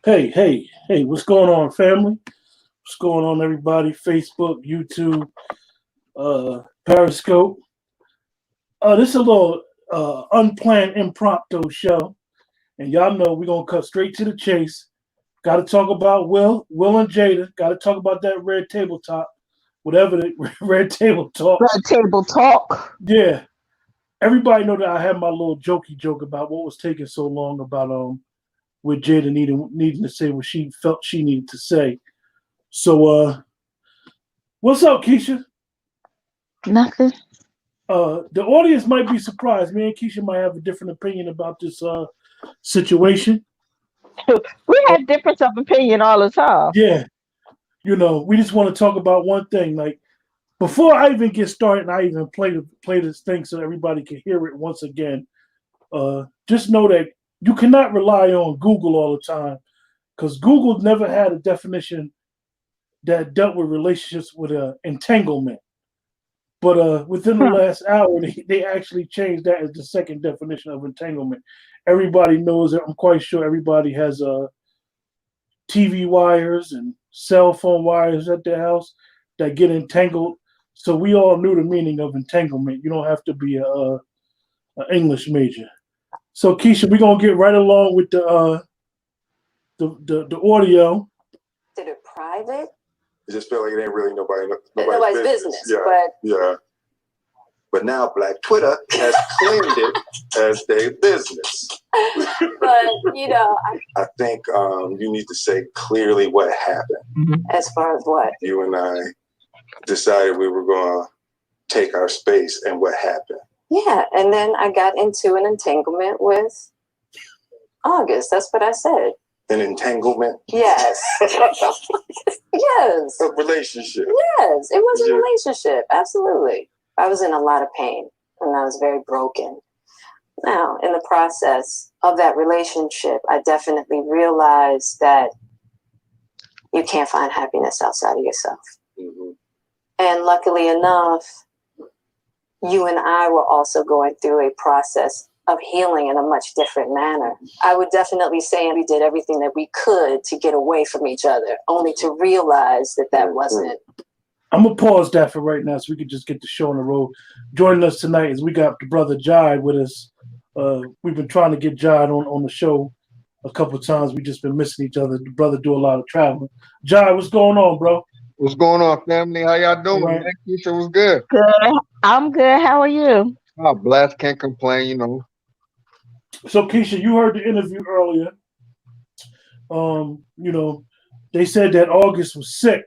Hey, what's going on, family? What's going on, everybody? Facebook, YouTube, Periscope. This is a little unplanned impromptu show, and y'all know we're gonna cut straight to the chase. Got to talk about Will and Jada. Got to talk about that red tabletop, whatever the red table talk. Red table talk. Yeah, everybody know that I had my little jokey joke about what was taking so long about with Jada needing to say what she felt she needed to say. So what's up, Keisha? Nothing. The audience might be surprised. Me and Keisha might have a different opinion about this situation. We Uh, have difference of opinion all the time. yeah, we just want to talk about one thing. Like before I even get started, and I even play this thing so everybody can hear it once again. Just know that you cannot rely on Google all the time because Google never had a definition that dealt with relationships with entanglement. But within the Hmm. last hour, they actually changed that as the second definition of entanglement. Everybody knows it. I'm quite sure everybody has TV wires and cell phone wires at their house that get entangled. So we all knew the meaning of entanglement. You don't have to be a English major. So Keisha, we're gonna get right along with the audio. Considered private. It just feel like it ain't really Nobody's business. Yeah, But yeah. But now Black Twitter has claimed it as their business. I think you need to say clearly what happened. As far as what? You and I decided we were going to take our space, and what happened? Yeah, and then I got into an entanglement with August. That's what I said. An entanglement? Yes. Yes. A relationship. Yes, it was a relationship. Absolutely. I was in a lot of pain and I was very broken. Now, in the process of that relationship, I definitely realized that you can't find happiness outside of yourself. Mm-hmm. And luckily enough, you and I were also going through a process of healing in a much different manner. I would definitely say we did everything that we could to get away from each other, only to realize that that wasn't. I'm gonna pause that for right now so we can just get the show on the road. Joining us tonight is we got the brother Jai with us. We've been trying to get Jai on the show a couple of times. We just been missing each other. The brother do a lot of traveling. Jai, what's going on, bro? What's going on, family? How y'all doing? Right. Man, Keisha was good. Good. I'm good. How are you? Oh, blessed, can't complain. So Keisha, you heard the interview earlier. They said that August was sick.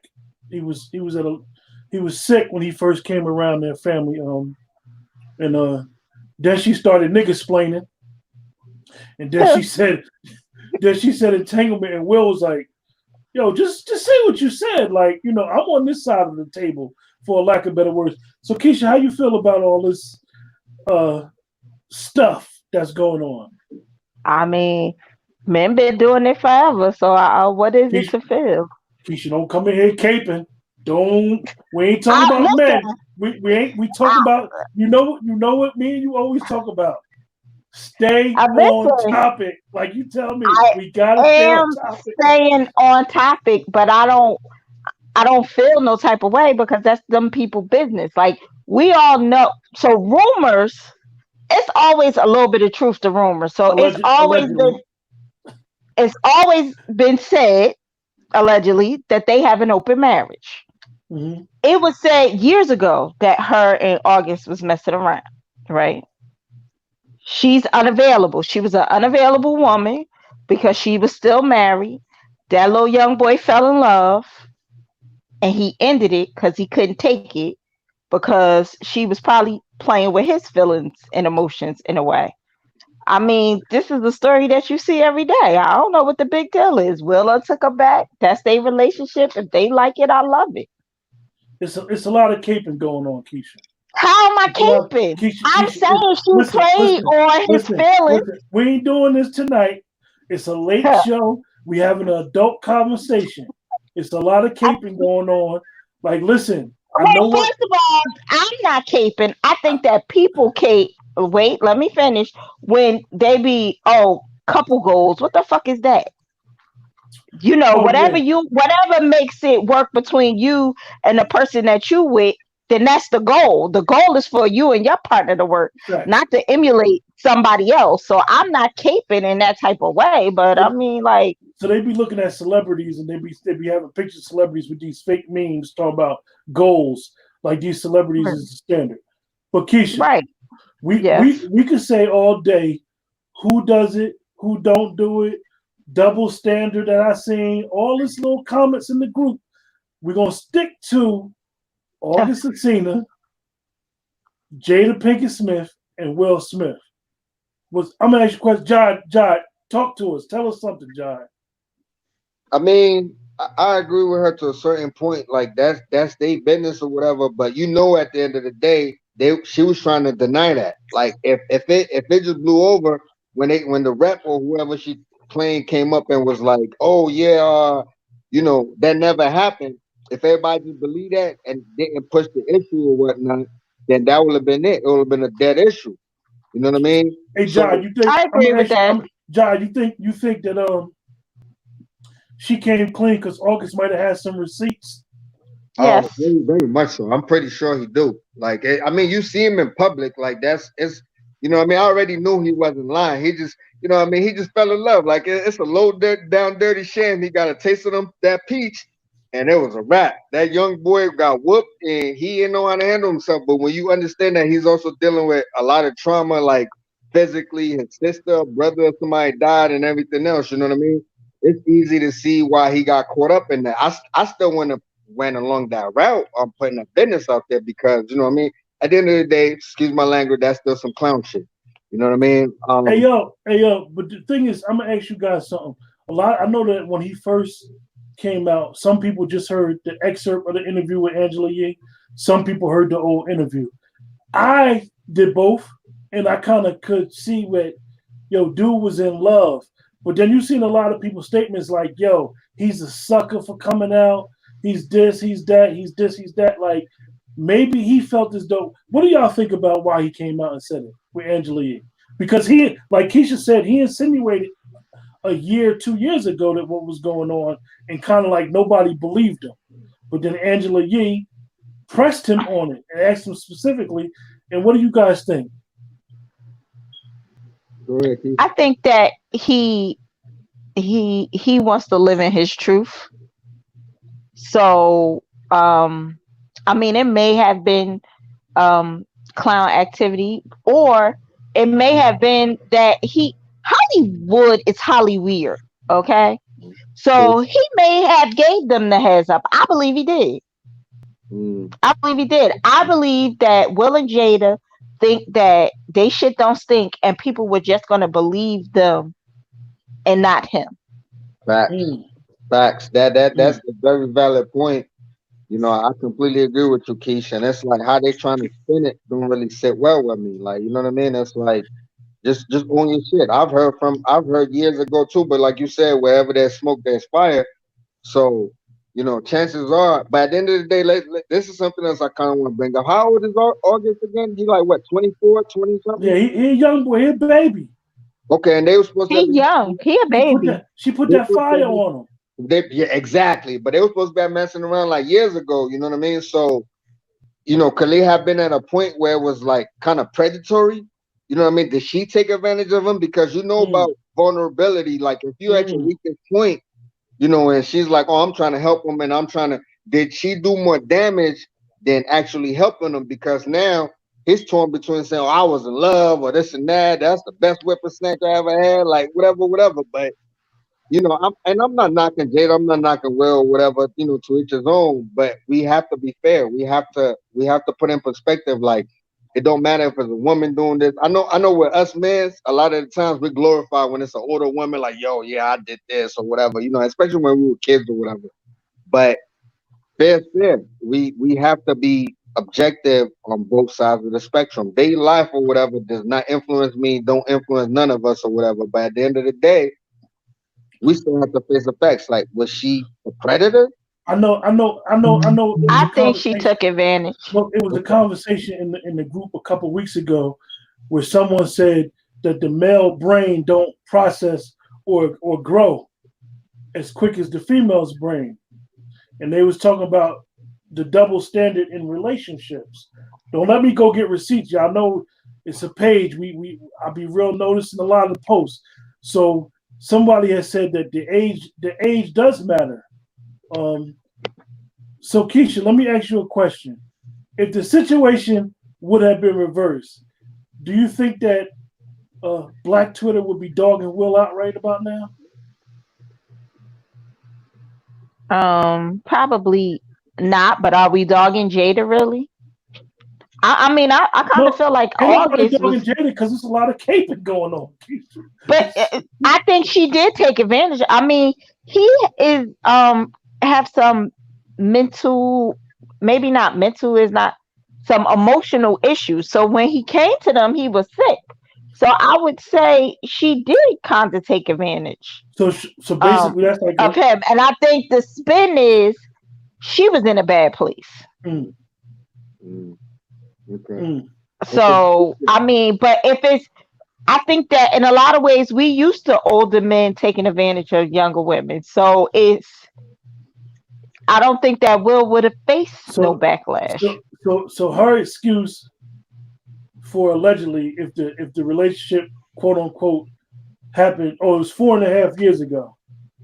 He was sick when he first came around their family. And then she started nigga splaining. And then she said entanglement, and Will was like, yo, just say what you said. Like, I'm on this side of the table, for lack of better words. So Keisha, how you feel about all this stuff that's going on? I mean, men been doing it forever. So what is it Keisha, to feel? Keisha, don't come in here caping. We ain't talking about Listen, men. We talking about you know what me and you always talk about. Stay on topic. Like you tell me. We gotta stay on topic. Staying on topic, but I don't feel no type of way because that's them people business. Like we all know. So rumors, it's always a little bit of truth to rumors. So it's always been said, allegedly, that they have an open marriage. Mm-hmm. It was said years ago that her and August was messing around, right? She's unavailable. She was an unavailable woman because she was still married. That little young boy fell in love and he ended it because he couldn't take it because she was probably playing with his feelings and emotions in a way. I mean, this is the story that you see every day. I don't know what the big deal is. Willa took her back. That's their relationship. If they like it, I love it. It's a lot of caping going on, Keisha. How am I caping? I'm saying she played on his feelings. Listen, we ain't doing this tonight. It's a late show. We having an adult conversation. It's a lot of caping going on. Like, listen. First of all, I'm not caping. I think that people cape. Wait, let me finish. When they be couple goals. What the fuck is that? You know, Oh yeah, whatever makes it work between you and the person that you with, then that's the goal. The goal is for you and your partner to work, facts. not to emulate somebody else. So I'm not caping in that type of way, but I So, mean, like, so they be looking at celebrities and they be having pictures of celebrities with these fake memes talking about goals, like these celebrities is the standard. But Keisha, right. we Yes. we we could say all day who does it, who don't do it, double standard that I seen, all this little comments in the group. We're gonna stick to August Alsina, Jada Pinkett Smith, and Will Smith. I'm gonna ask you a question, Jod, talk to us. Tell us something, Jod. I mean, I agree with her to a certain point. Like that's their business or whatever. But at the end of the day, she was trying to deny that. Like if it just blew over when the rep or whoever she playing came up and was like, oh yeah, that never happened. If everybody just believe that and didn't push the issue or whatnot, then that would have been it. It would have been a dead issue. You know what I mean? Hey, So Jod, you think I I'm agree gonna with ask you? that. Jod, you think that she came clean because August might have had some receipts? Oh, Yes. very, very much so. I'm pretty sure he do. Like, I mean, you see him in public, like it's, what I mean, I already knew he wasn't lying. He just, what I mean, he just fell in love. Like, it's a low down dirty shame. He got a taste of that peach, and it was a wrap. That young boy got whooped, and he didn't know how to handle himself. But when you understand that he's also dealing with a lot of trauma, like physically, his sister, brother, somebody died, and everything else. You know what I mean? It's easy to see why he got caught up in that. I still want to went along that route on putting a business out there because you know what I mean. At the end of the day, excuse my language, that's still some clown shit. You know what I mean? Hey yo. But the thing is, I'm gonna ask you guys something. I know that when he first came out, some people just heard the excerpt of the interview with Angela Yee. Some people heard the old interview. I did both, and I kind of could see what dude was in love. But then you seen a lot of people's statements like, yo, he's a sucker for coming out. He's this, he's that, he's this, he's that. Like maybe he felt as though. What do y'all think about why he came out and said it with Angela Yee? Because he, like Keisha said, he insinuated a year, 2 years ago that what was going on, and kind of like nobody believed him. But then Angela Yee pressed him on it and asked him specifically. And what do you guys think? Go ahead, Keith. I think that he wants to live in his truth. So, I mean, it may have been clown activity, or it may have been that Hollywood is Hollyweird. Okay, So, so he may have gave them the heads up. I believe he did. mm, I believe he did. I believe that Will and Jada think that they shit don't stink, and people were just gonna believe them and not him. facts, Mm, facts. That's mm. a very valid point. I completely agree with you, Keisha. And it's like how they trying to spin it don't really sit well with me. Like, you know what I mean? It's like just own your shit. I've heard years ago too, but like you said, wherever there's smoke, there's fire. So, chances are, but at the end of the day, this is something else I kind of want to bring up. How old is August again? He like what, 24, 20 Yeah, something? he a young boy, he a baby. Okay, and they were supposed to He young. He a baby. She put they that supposed to fire have on him. yeah, exactly. But they were supposed to be messing around like years ago, you know what I mean? So, could they have been at a point where it was like kind of predatory? You know what I mean? Did she take advantage of him? Because you know Mm, about vulnerability. Like if you're at your mm. weakest point, and she's like, "Oh, I'm trying to help him, and I'm trying to." Did she do more damage than actually helping him? Because now he's torn between saying, "Oh, I was in love," or this and that. That's the best whippersnatcher I ever had. Like whatever, whatever. But I'm not knocking Jada. I'm not knocking Will, whatever. To each his own. But we have to be fair. We have to put in perspective. Like it don't matter if it's a woman doing this. I know with us men, a lot of the times we glorify when it's an older woman. Like, yo, yeah, I did this or whatever. Especially when we were kids or whatever. But fair, fair. We have to be objective on both sides of the spectrum. Daily life or whatever does not influence me. Don't influence none of us or whatever. But at the end of the day we still have to face the facts. Like, was she a predator? I know. It was I a think she conversation. took advantage. Well, it was a Okay. conversation in the group a couple weeks ago where someone said that the male brain don't process or grow. as quick as the female's brain. And they was talking about the double standard in relationships. Don't let me go get receipts. Y'all know it's a page. I'll be real noticing a lot of the posts. So somebody has said that the age does matter. So Keisha, let me ask you a question. If the situation would have been reversed, do you think that Black Twitter would be dogging Will out right about now? Probably not, but are we dogging Jada really? I mean, I kind of No, feel like ain't nobody August dogging was, Jada because there's a lot of caping going on. but I think she did take advantage. I mean, he is have some mental, maybe not mental, is not some emotional issues. So when he came to them, he was sick. So I would say she did kind of take advantage So basically, that's like of him, and I think the spin is she was in a bad place. Mm, Okay. mm. So I mean, but if it's, I think that in a lot of ways we used to older men taking advantage of younger women. So I don't think that Will would have faced no So backlash. so her excuse for allegedly if the relationship quote unquote happened, it was 4.5 years ago.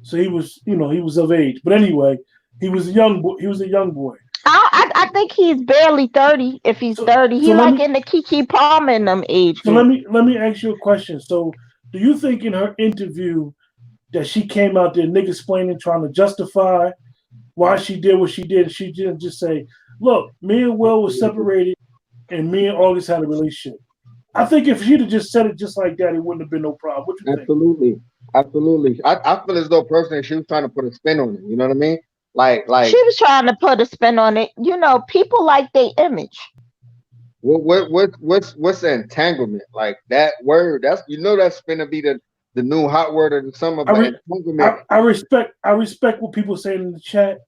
So he was he was of age. But anyway, he was a young boy. He was a young boy. I think he's barely 30. If he's So 30, so he like in the Kiki Palmer in them age so group. let me ask you a question. So do you think in her interview that she came out there nigga explaining, trying to justify why she did what she did? She didn't just say, "Look, me and Will were separated, and me and August had a relationship." I think if she'd have just said it just like that, it wouldn't have been no problem. What you think? Absolutely. I feel as though personally she was trying to put a spin on it. You know what I mean? Like She was trying to put a spin on it. You know, people like their image. what's the entanglement? Like that word, that's that's gonna be the new hot word of the summer. But entanglement, I respect what people saying in the chat,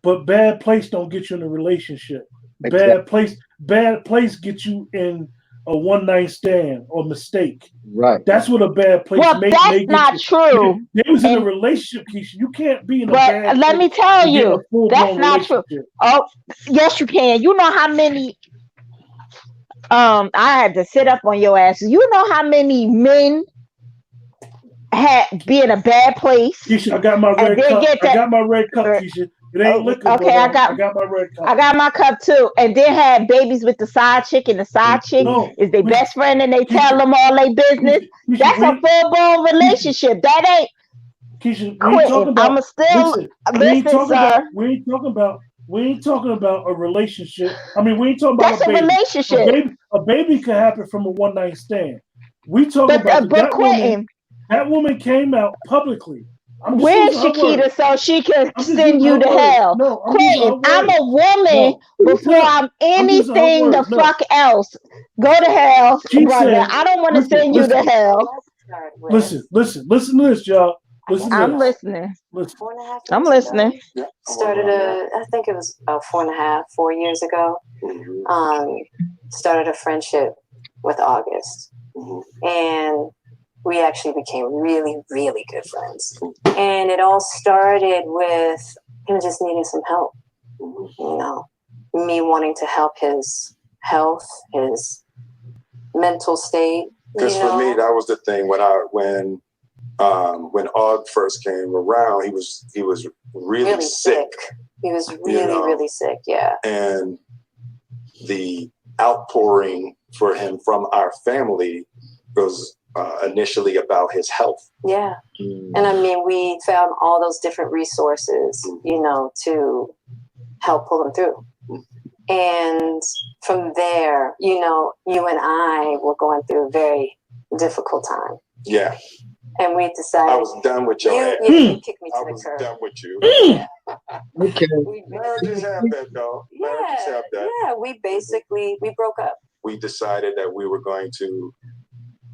but bad place don't get you in a relationship. exactly. Bad place gets you in a one night stand or mistake. Right. That's what a bad place Well, may that's get not you. true. They was in a And relationship, Keisha. You can't be in a but bad let place me tell and get a you, full that's blown not true. relationship. Oh, yes, you can. You know how many I had to sit up on your ass. You know how many men had be in a bad place Keisha, I got my and red then cup. get I that. got my red cup, Keisha. It ain't liquor, Okay, but I got my red cup. I got my cup too, and then had babies with the side chick, and the side chick No, is their we, best friend, and they tell Keisha, them all their business. Keisha, That's a full blown relationship. That ain't Keisha, we ain't quitting. talking about. I'ma still Listen, listen, sir. we ain't talking about a relationship. I mean, we ain't talking about That's a a baby. relationship, A baby could happen from a one night stand. We talking but about but quitting. that woman came out publicly. I'm just Where's using her Shakita words. so she can I'm just send using you her to words. hell? No, I'm using Quitting. her I'm words. a woman before No, I'm I'm using her anything the words. No, fuck else. Go to hell, she brother. said, I don't want to listen, send you to listen, hell. listen to this, y'all. Listen to I'm this. listening. Listen. 4.5 I'm years ago. listening. Started I think it was about 4 years ago. Started a friendship with August. And we actually became really, really good friends. And it all started with him just needing some help. You know, me wanting to help his health, his mental state. Because for me, that was the thing when Aug first came around, he was really sick. He was really sick, yeah. And the outpouring for him from our family was initially about his health. Yeah. And I mean, we found all those different resources, to help pull him through. And from there, you and I were going through a very difficult time. Yeah. And we decided. I was done with your ass. You kicked me to the curb. I was done with you. Okay. Marriages have that, though. Marriages have that. Yeah, we broke up. We decided that we were going to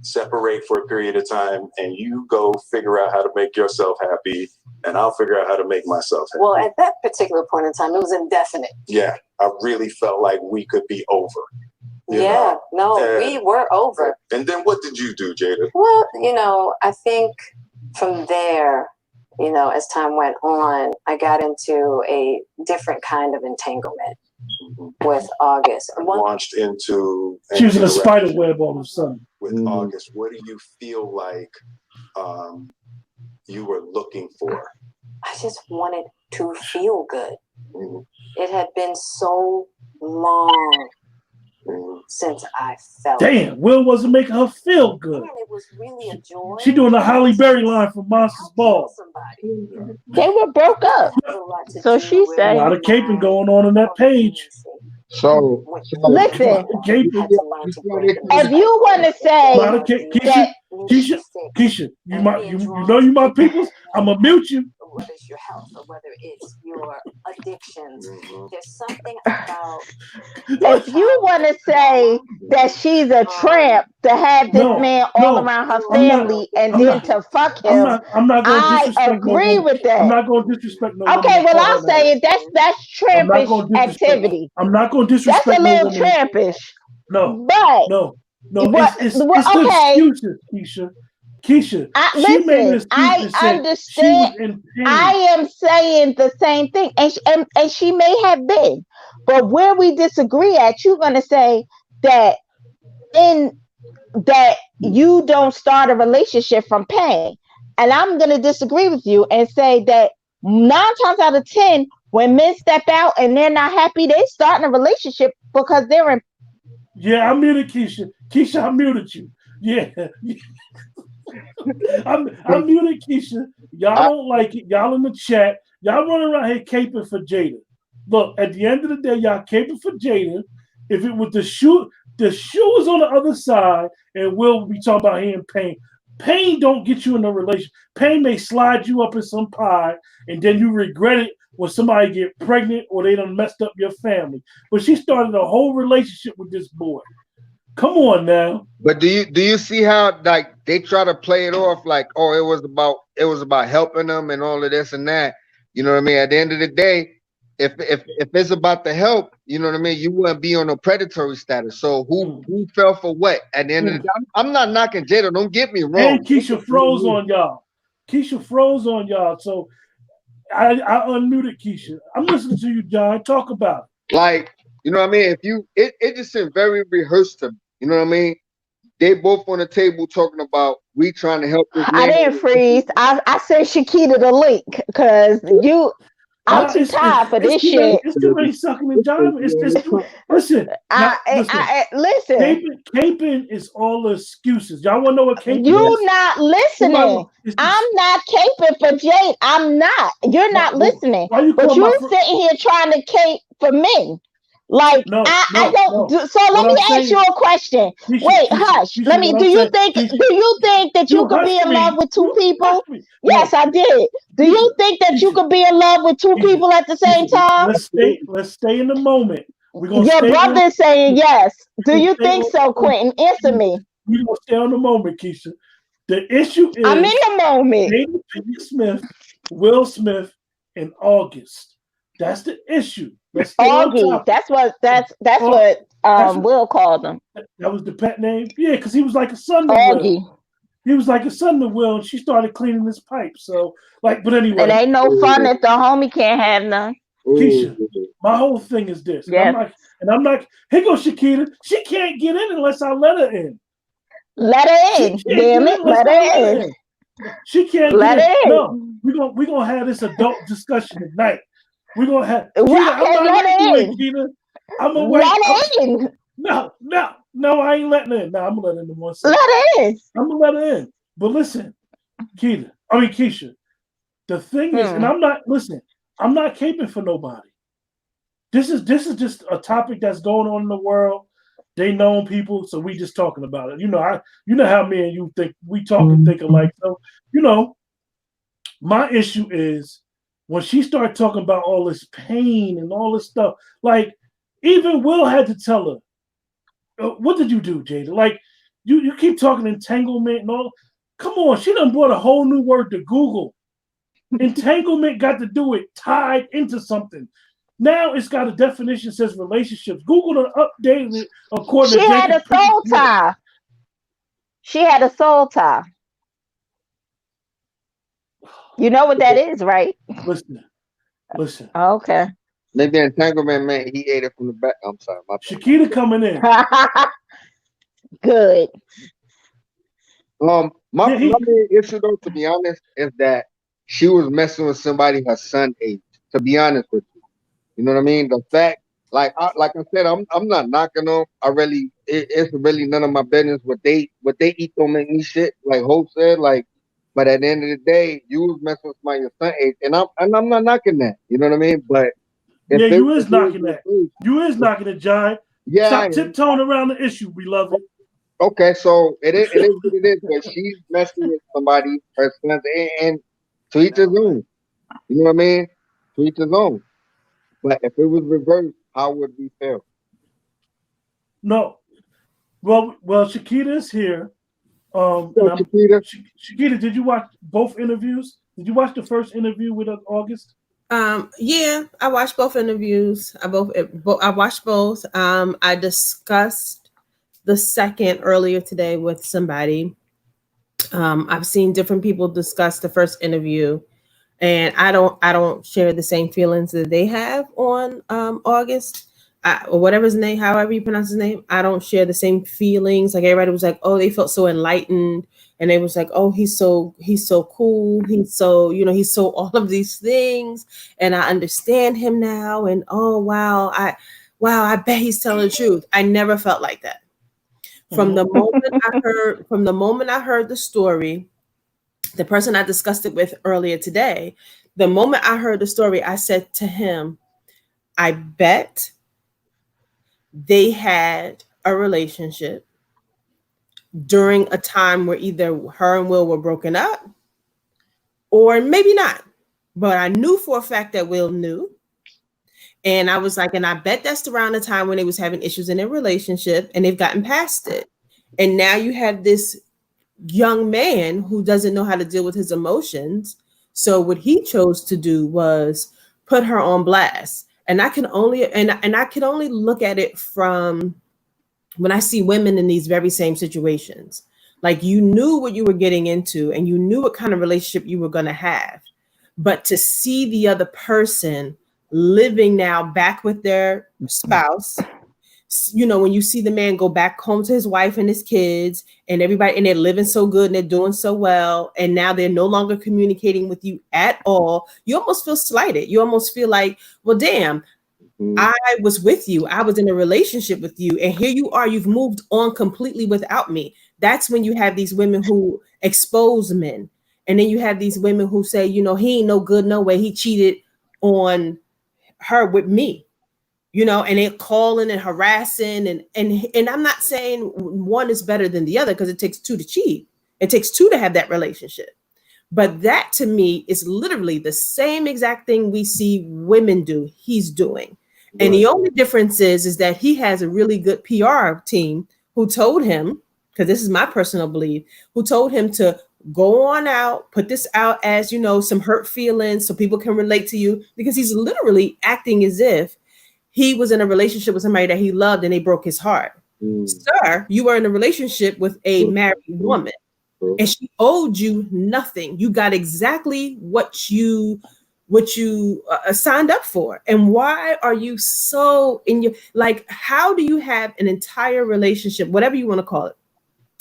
separate for a period of time, and you go figure out how to make yourself happy, and I'll figure out how to make myself happy. Well, at that particular point in time, it was indefinite. Yeah, I really felt like we could be over. We were over. And then what did you do, Jada? Well, I think from there, you know, as time went on, I got into a different kind of entanglement with August. Launched into She was in a spider web all of a sudden. with August. What do you feel like you were looking for? I just wanted to feel good. It had been so long since I felt. Damn, Will wasn't making her feel good. And it was really a joy. She doing the Holly Berry line from Monsters Ball. They were broke up. So she A said, lot of caping going on that page. So listen, Caping. if you want to say A lot of Keisha, you know you my peoples. I'ma mute you. Whether it's your health or whether it's your addictions, there's something about. if you want to say that she's a tramp to have this man all around her family to fuck him, I'm not going to disrespect agree no with that. I'm not going to disrespect no Okay, well I'll say it. That's trampish activity. I'm not going to disrespect. That's a little trampish. No, but it's the excuses, Keisha. I understand. I am saying the same thing, and she may have been, but where we disagree at, you're gonna say that you don't start a relationship from pain, and I'm gonna disagree with you and say that 9 times out of 10, when men step out and they're not happy, they start a relationship because they're in. Yeah, I muted Keisha. Keisha, I muted you. Yeah. I'm muted Keisha. Y'all don't like it. Y'all in the chat. Y'all running around here caping for Jada. Look, at the end of the day, y'all caping for Jada. If it was the shoe is on the other side, and we'll be talking about here in pain. Pain don't get you in a relationship. Pain may slide you up in some pie, and then you regret it when somebody get pregnant or they done messed up your family. But she started a whole relationship with this boy. Come on now. But do you see how like they try to play it off like, oh, it was about helping them and all of this and that. You know what I mean? At the end of the day, if it's about the help, you know what I mean, you wouldn't be on a predatory status. So who fell for what? At the end of the day, I'm not knocking Jada. Don't get me wrong. And Keisha froze on y'all. Keisha froze on y'all. So I unmuted Keisha. I'm listening to you, John. Talk about it. Like, you know what I mean? It just seemed very rehearsed to me. You know what I mean? They both on the table talking about we trying to help this man. I didn't freeze. I sent Shakita the link because I'm too tired for this shit. It's too many sucking and jiving. Listen. Listen. Caping is all the excuses. Y'all want to know what caping is? You're not listening. I'm not caping for Jade. I'm not. You're not listening. But you're sitting here trying to cape for men. Like I don't. So let me ask you a question. Wait, hush. Let me. Do you think that you could be in love with two people? Yes, I did. Do you think that you could be in love with two people at the same time? Let's stay in the moment. Your brother is saying yes. Do you think so, Quentin? Answer me. We're gonna stay on the moment, Keisha. The issue is I'm in the moment. Jada Pinkett Smith, Will Smith, and August. That's the issue. Augie. That's what Will called him. That was the pet name. Yeah, because he was like a son to Augie. Will. He was like a son to Will, and she started cleaning his pipe. So, but anyway, it ain't no fun if the homie can't have none. Keisha, my whole thing is this. Yeah. I'm not. Here goes Shakita. She can't get in unless I let her in. Let her in. Damn it. Let her in. She can't let get in. in. No, we're gonna have this adult discussion tonight. We're gonna have. Keita, I'm gonna wait. Let her in. No, I ain't letting her in. No, I'm gonna let her in one second. Let her in. I'm gonna let her in. But listen, Keisha. The thing is, and I'm not caping for nobody. This is just a topic that's going on in the world. They know people, so we just talking about it. You know how me and you think we talk and think alike. So my issue is when she started talking about all this pain and all this stuff. Like even Will had to tell her, "What did you do, Jada?" Like you keep talking entanglement and all. Come on, she done brought a whole new word to Google. Entanglement got to do it tied into something. Now it's got a definition that says relationships. Google done updated it according to She had a soul tie. She had a soul tie. You know what that is, right? Listen. Okay. Maybe entanglement meant he ate it from the back. I'm sorry, my bad. Shakita coming in. Good. My Yeah, main issue though, to be honest, is that she was messing with somebody her son age. To be honest with you, you know what I mean. The fact, like I said, I'm not knocking them. It's really none of my business what they eat. Don't make me shit. Like Hope said, like. But at the end of the day, you was messing with somebody your son age, and I'm not knocking that. You know what I mean. But if yeah, it, you if is it was knocking that. reversed, You is knocking it, Giant. yeah, I Stop am. tiptoeing around the issue, beloved. Okay, so it is what it is. But she's messing with somebody, her son's, and to each his own. You know what I mean? To each his own. But if it was reversed, how would we feel? No. Well, Shakita's here. And So, Chiquita, Shakita. Did you watch both interviews? Did you watch the first interview with August? Yeah, I watched both interviews. I watched both. I discussed the second earlier today with somebody. I've seen different people discuss the first interview, and I don't share the same feelings that they have on August. Or whatever his name, however you pronounce his name, I don't share the same feelings. Like everybody was like, oh, they felt so enlightened, and they was like, oh, he's so cool, he's so all of these things, and I understand him now, and oh wow, I bet he's telling the truth. I never felt like that. From the moment I heard the story, the person I discussed it with earlier today, the moment I heard the story, I said to him, I bet they had a relationship during a time where either her and Will were broken up or maybe not. But I knew for a fact that Will knew. And I was like, and I bet that's around the time when they was having issues in their relationship and they've gotten past it. And now you have this young man who doesn't know how to deal with his emotions. So what he chose to do was put her on blast. And I can only look at it from when I see women in these very same situations. Like you knew what you were getting into and you knew what kind of relationship you were going to have. But to see the other person living now back with their spouse, when you see the man go back home to his wife and his kids and everybody, and they're living so good and they're doing so well, and now they're no longer communicating with you at all, you almost feel slighted. You almost feel like, well, damn, I was with you. I was in a relationship with you. And here you are. You've moved on completely without me. That's when you have these women who expose men. And then you have these women who say, he ain't no good, no way. He cheated on her with me, and they're calling and harassing. And I'm not saying one is better than the other because it takes two to cheat. It takes two to have that relationship. But that to me is literally the same exact thing we see women do, he's doing. And the only difference is that he has a really good PR team who told him, because this is my personal belief, who told him to go on out, put this out as, some hurt feelings so people can relate to you, because he's literally acting as if he was in a relationship with somebody that he loved and they broke his heart. Sir, you were in a relationship with a married woman and she owed you nothing. You got exactly what you signed up for. And why are you so how do you have an entire relationship, whatever you want to call it?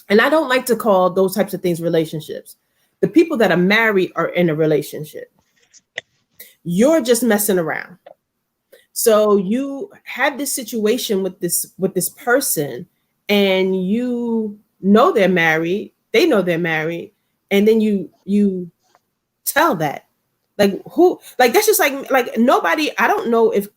And I don't like to call those types of things relationships. The people that are married are in a relationship. You're just messing around. So you have this situation with this person, and they're married, they know they're married, and then you tell that. That's just like nobody. I don't know if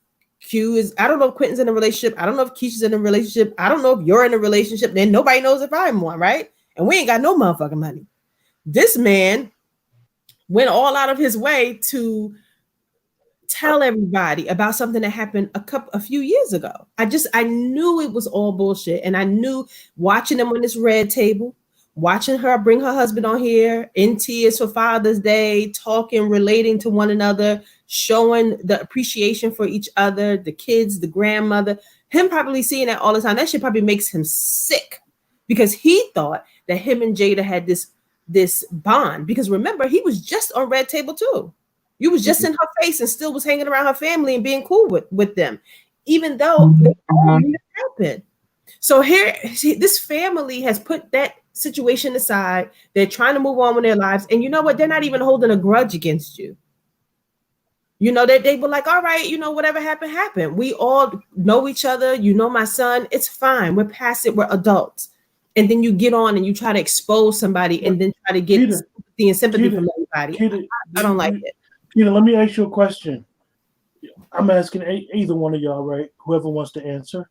I don't know if Quentin's in a relationship. I don't know if Keisha's in a relationship. I don't know if you're in a relationship. Then nobody knows if I'm one, right? And we ain't got no motherfucking money. This man went all out of his way to tell everybody about something that happened a few years ago. I knew it was all bullshit. And I knew, watching them on this red table, watching her bring her husband on here in tears for Father's Day, talking, relating to one another, showing the appreciation for each other, the kids, the grandmother, him probably seeing that all the time. That shit probably makes him sick, because he thought that him and Jada had this this bond, because remember, he was just on Red Table too. You was just in her face and still was hanging around her family and being cool with them, even though they all knew it happened. So here, this family has put that situation aside. They're trying to move on with their lives, and you know what? They're not even holding a grudge against you. You know, that they were like, all right, you know, whatever happened, happened. We all know each other. You know my son. It's fine. We're past it. We're adults. And then you get on and you try to expose somebody and then try to get sympathy and sympathy from everybody. I don't like it. Let me ask you a question. I'm asking either one of y'all, right? Whoever wants to answer.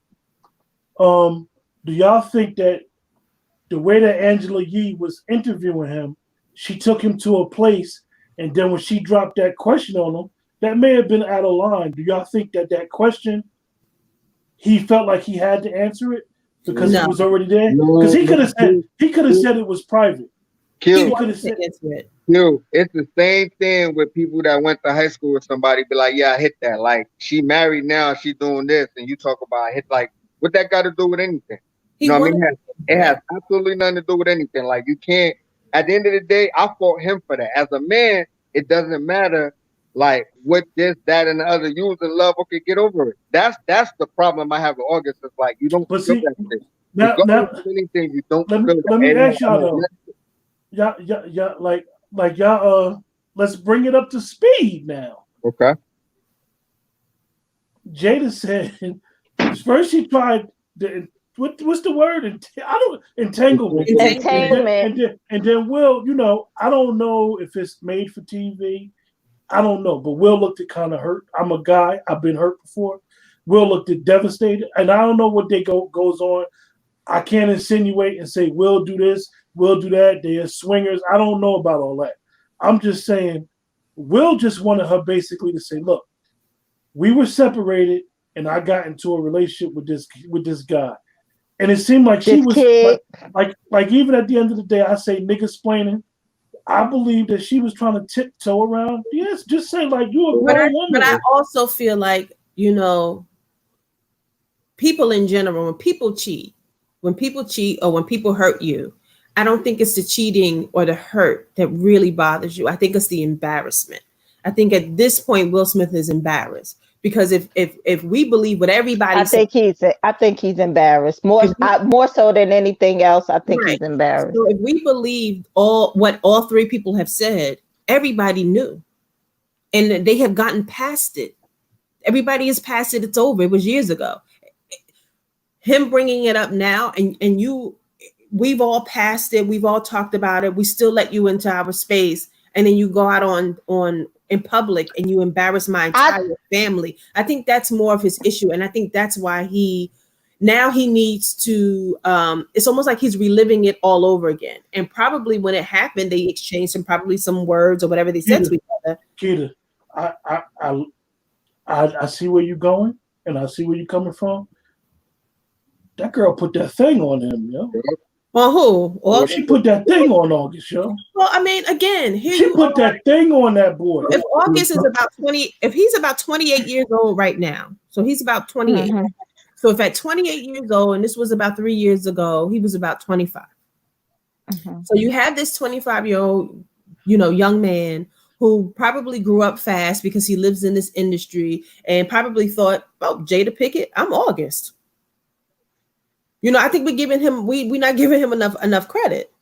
Do y'all think that the way that Angela Yee was interviewing him, she took him to a place, and then when she dropped that question on him, that may have been out of line. Do y'all think that question, he felt like he had to answer it because he was already there? Because he could have said it was private. He could have said it. It's the same thing with people that went to high school with somebody. Be like, yeah, I hit that. Like, she married now, she doing this, and you talk about I hit. Like, what that got to do with anything? You know what I mean? It has absolutely nothing to do with anything. Like, you can't. At the end of the day, I fought him for that. As a man, it doesn't matter. Like, what this, that, and the other. You was in love. Okay, get over it. That's the problem I have with August. It's like, you don't feel that shit. Now, anything you don't feel that. Let me ask y'all though. Y'all, like y'all. Let's bring it up to speed now. Okay. Jada said first she tried what's the word? Entanglement. And then Will, you know, I don't know if it's made for TV. I don't know, but Will looked at kind of hurt. I'm a guy. I've been hurt before. Will looked at devastated, and I don't know what goes on. I can't insinuate and say Will do this, Will do that. They are swingers. I don't know about all that. I'm just saying, Will just wanted her basically to say, look, we were separated, and I got into a relationship with this guy, and it seemed like she was like even at the end of the day, I say nigga-splaining. I believe that she was trying to tiptoe around. Yes, just say like you a grown woman. But I also feel like, you know, people in general, when people cheat or when people hurt you, I don't think it's the cheating or the hurt that really bothers you. I think it's the embarrassment. I think at this point, Will Smith is embarrassed because if we believe what everybody says, I think he's embarrassed more so than anything else. I think he's embarrassed. So if we believe what all three people have said, everybody knew, and they have gotten past it. Everybody is past it. It's over. It was years ago. Him bringing it up now, and we've all passed it. We've all talked about it. We still let you into our space, and then you go out on in public and you embarrass my entire family. I think that's more of his issue, and I think that's why he needs to. It's almost like he's reliving it all over again. And probably when it happened, they exchanged some words or whatever they said to each other. Keita, I see where you're going, and I see where you're coming from. That girl put that thing on him, yo. On who? Well, she put that thing on August, yo. Well, I mean, again, she put that thing on that boy. If August is about 20, if he's about 28 years old right now, so he's about 28. Mm-hmm. So if at 28 years old, and this was about 3 years ago, he was about 25. Mm-hmm. So you have this 25-year-old, young man who probably grew up fast because he lives in this industry and probably thought, oh, Jada Pinkett, I'm August. I think we're not giving him enough credit.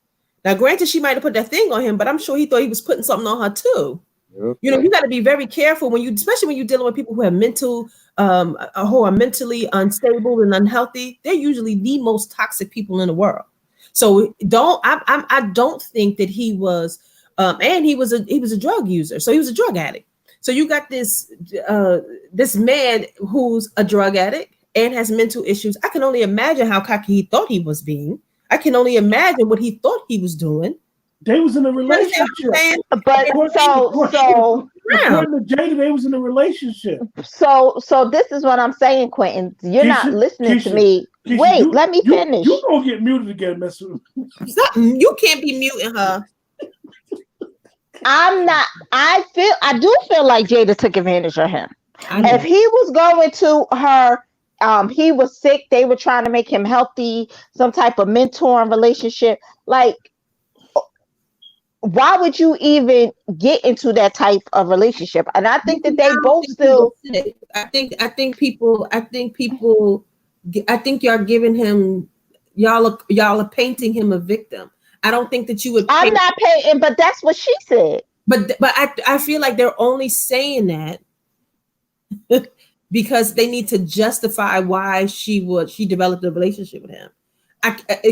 Now, granted, she might have put that thing on him, but I'm sure he thought he was putting something on her too. Yep. You got to be very careful especially when you're dealing with people who have who are mentally unstable and unhealthy. They're usually the most toxic people in the world. So I don't think that he was, and he was a drug user. So he was a drug addict. So you got this man who's a drug addict and has mental issues. I can only imagine how cocky he thought he was being. I can only imagine what he thought he was doing. They was in a relationship. But according to Jada, they was in a relationship. So this is what I'm saying, Quentin. You're not listening to me. Wait, let me finish. You gonna get muted again, Miss. You can't be muting her. I'm not. I do feel like Jada took advantage of him. If he was going to her. He was sick. They were trying to make him healthy, some type of mentoring relationship. Like, why would you even get into that type of relationship? And I think that they both still. I think people. I think y'all giving him. Y'all are painting him a victim. I don't think that you would. I'm not paying, but that's what she said. But I feel like they're only saying that because they need to justify why she developed a relationship with him.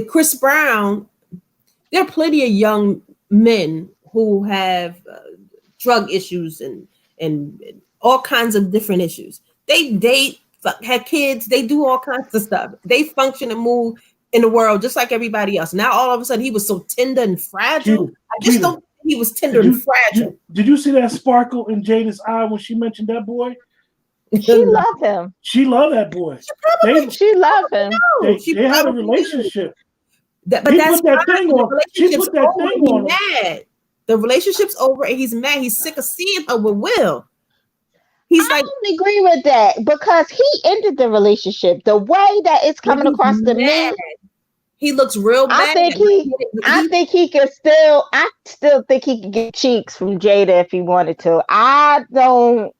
Chris Brown, there are plenty of young men who have drug issues and all kinds of different issues. They date, had kids, they do all kinds of stuff. They function and move in the world just like everybody else. Now all of a sudden he was so tender and fragile. I just don't think he was tender and fragile. Did you see that sparkle in Jada's eye when she mentioned that boy? She loved him. She loved that boy. She loved him. They had a relationship. But that's put that thing on. She put that thing on. Mad. The relationship's over and he's mad. He's sick of seeing her with Will. I don't agree with that because he ended the relationship. The way that it's coming across to me, he looks real bad. I think he could still. I still think he could get cheeks from Jada if he wanted to. I don't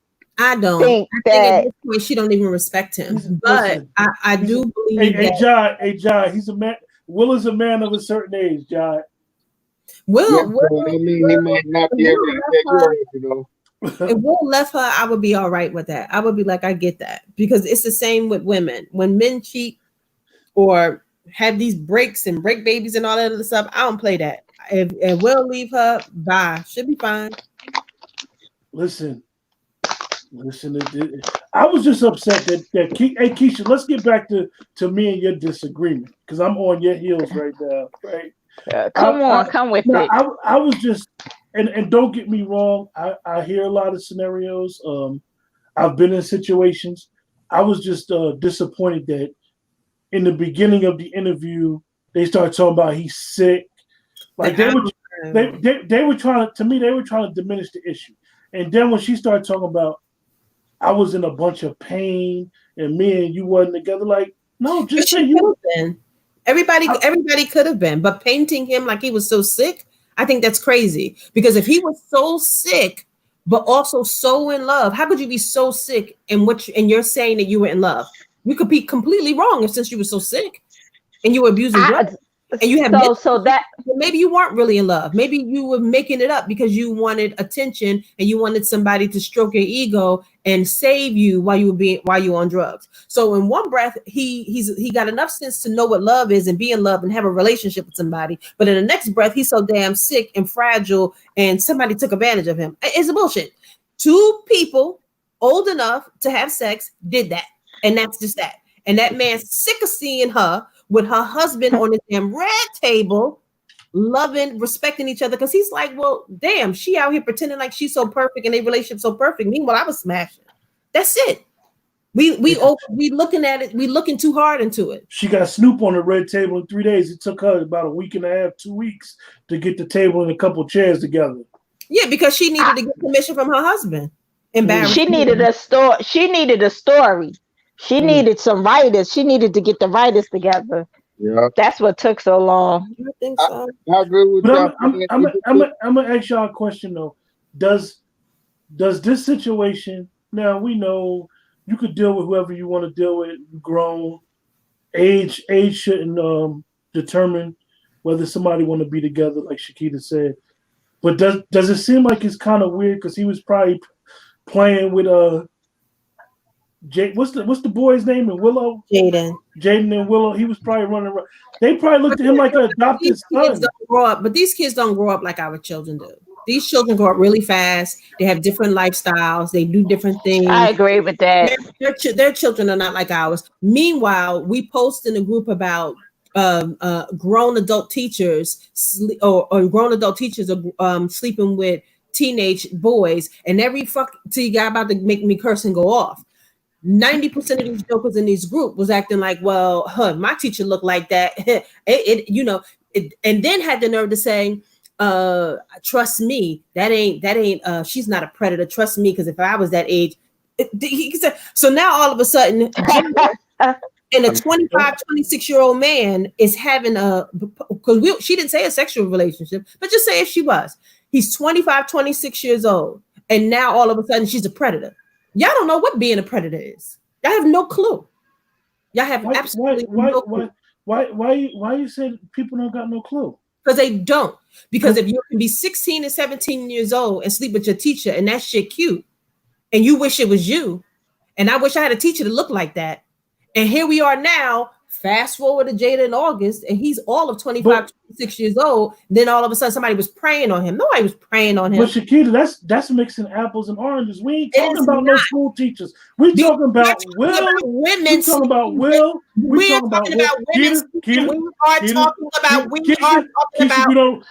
think that at this point she don't even respect him. But I do believe that. Hey, Jai, he's a man. Will is a man of a certain age, Jai. Will, he might not be able to take care of. If Will left her, I would be all right with that. I would be like, I get that because it's the same with women. When men cheat or have these breaks and break babies and all that other stuff, I don't play that. If Will leave her, bye. Should be fine. Listen. I was just upset that hey Keisha, let's get back to me and your disagreement because I'm on your heels right now. Right? Come with it. I was just. And don't get me wrong, I hear a lot of scenarios. I've been in situations. I was just disappointed that in the beginning of the interview, they started talking about he's sick. Like they were trying to diminish the issue. And then when she started talking about I was in a bunch of pain and me and you wasn't together, like, no, just say you. Everybody could have been, but painting him like he was so sick, I think that's crazy because if he was so sick, but also so in love, how could you be so sick and you're saying that you were in love? You could be completely wrong since you were so sick and you were abusing drugs. And you have so that maybe you weren't really in love. Maybe you were making it up because you wanted attention and you wanted somebody to stroke your ego and save you while you were on drugs. So in one breath, he got enough sense to know what love is and be in love and have a relationship with somebody. But in the next breath, he's so damn sick and fragile and somebody took advantage of him. It's a bullshit. Two people old enough to have sex did that. And that's just that. And that man's sick of seeing her with her husband on his damn red table, loving, respecting each other. Because he's like, well, damn, she out here pretending like she's so perfect and their relationship so perfect. Meanwhile, I was smashing. That's it. We looking at it. We looking too hard into it. She got Snoop on the red table in 3 days. It took her about a week and a half, 2 weeks to get the table and a couple chairs together. Yeah, because she needed to get permission from her husband. Embarrassed. She needed a story. She needed some writers. She needed to get the writers together. Yeah, that's what took so long. I think so. I agree with you. I'm gonna ask y'all a question though. Does this situation, now we know you could deal with whoever you want to deal with, grown. Age shouldn't determine whether somebody want to be together, like Shakita said. But does it seem like it's kind of weird because he was probably playing with what's the boy's name in Willow? Jaden and Willow. He was probably running around. They probably looked at him like an adopted son. But these kids don't grow up like our children do. These children grow up really fast. They have different lifestyles. They do different things. I agree with that. Their children are not like ours. Meanwhile, we post in a group about grown adult teachers or grown adult teachers are sleeping with teenage boys, and every you got about to make me curse and go off. 90% of these jokers in this group was acting like, well, my teacher looked like that. And then had the nerve to say, trust me, that ain't she's not a predator. Trust me, because if I was that age, he said. So now all of a sudden, And a 25, 26-year-old man is having because she didn't say a sexual relationship, but just say if she was. He's 25, 26 years old. And now all of a sudden she's a predator. Y'all don't know what being a predator is. Y'all have no clue. Y'all have absolutely no clue. Why you say people don't got no clue? Because they don't. Because if you can be 16 and 17 years old and sleep with your teacher and that shit cute, and you wish it was you, and I wish I had a teacher to look like that, and here we are now, fast forward to Jada in August, and he's all of 25, 26 years old. Then all of a sudden somebody was preying on him. Nobody was preying on him. But Shakita, that's mixing apples and oranges. We ain't talking about no school teachers. We talking about Will. We talking about Will. We are talking about women. We are talking about women.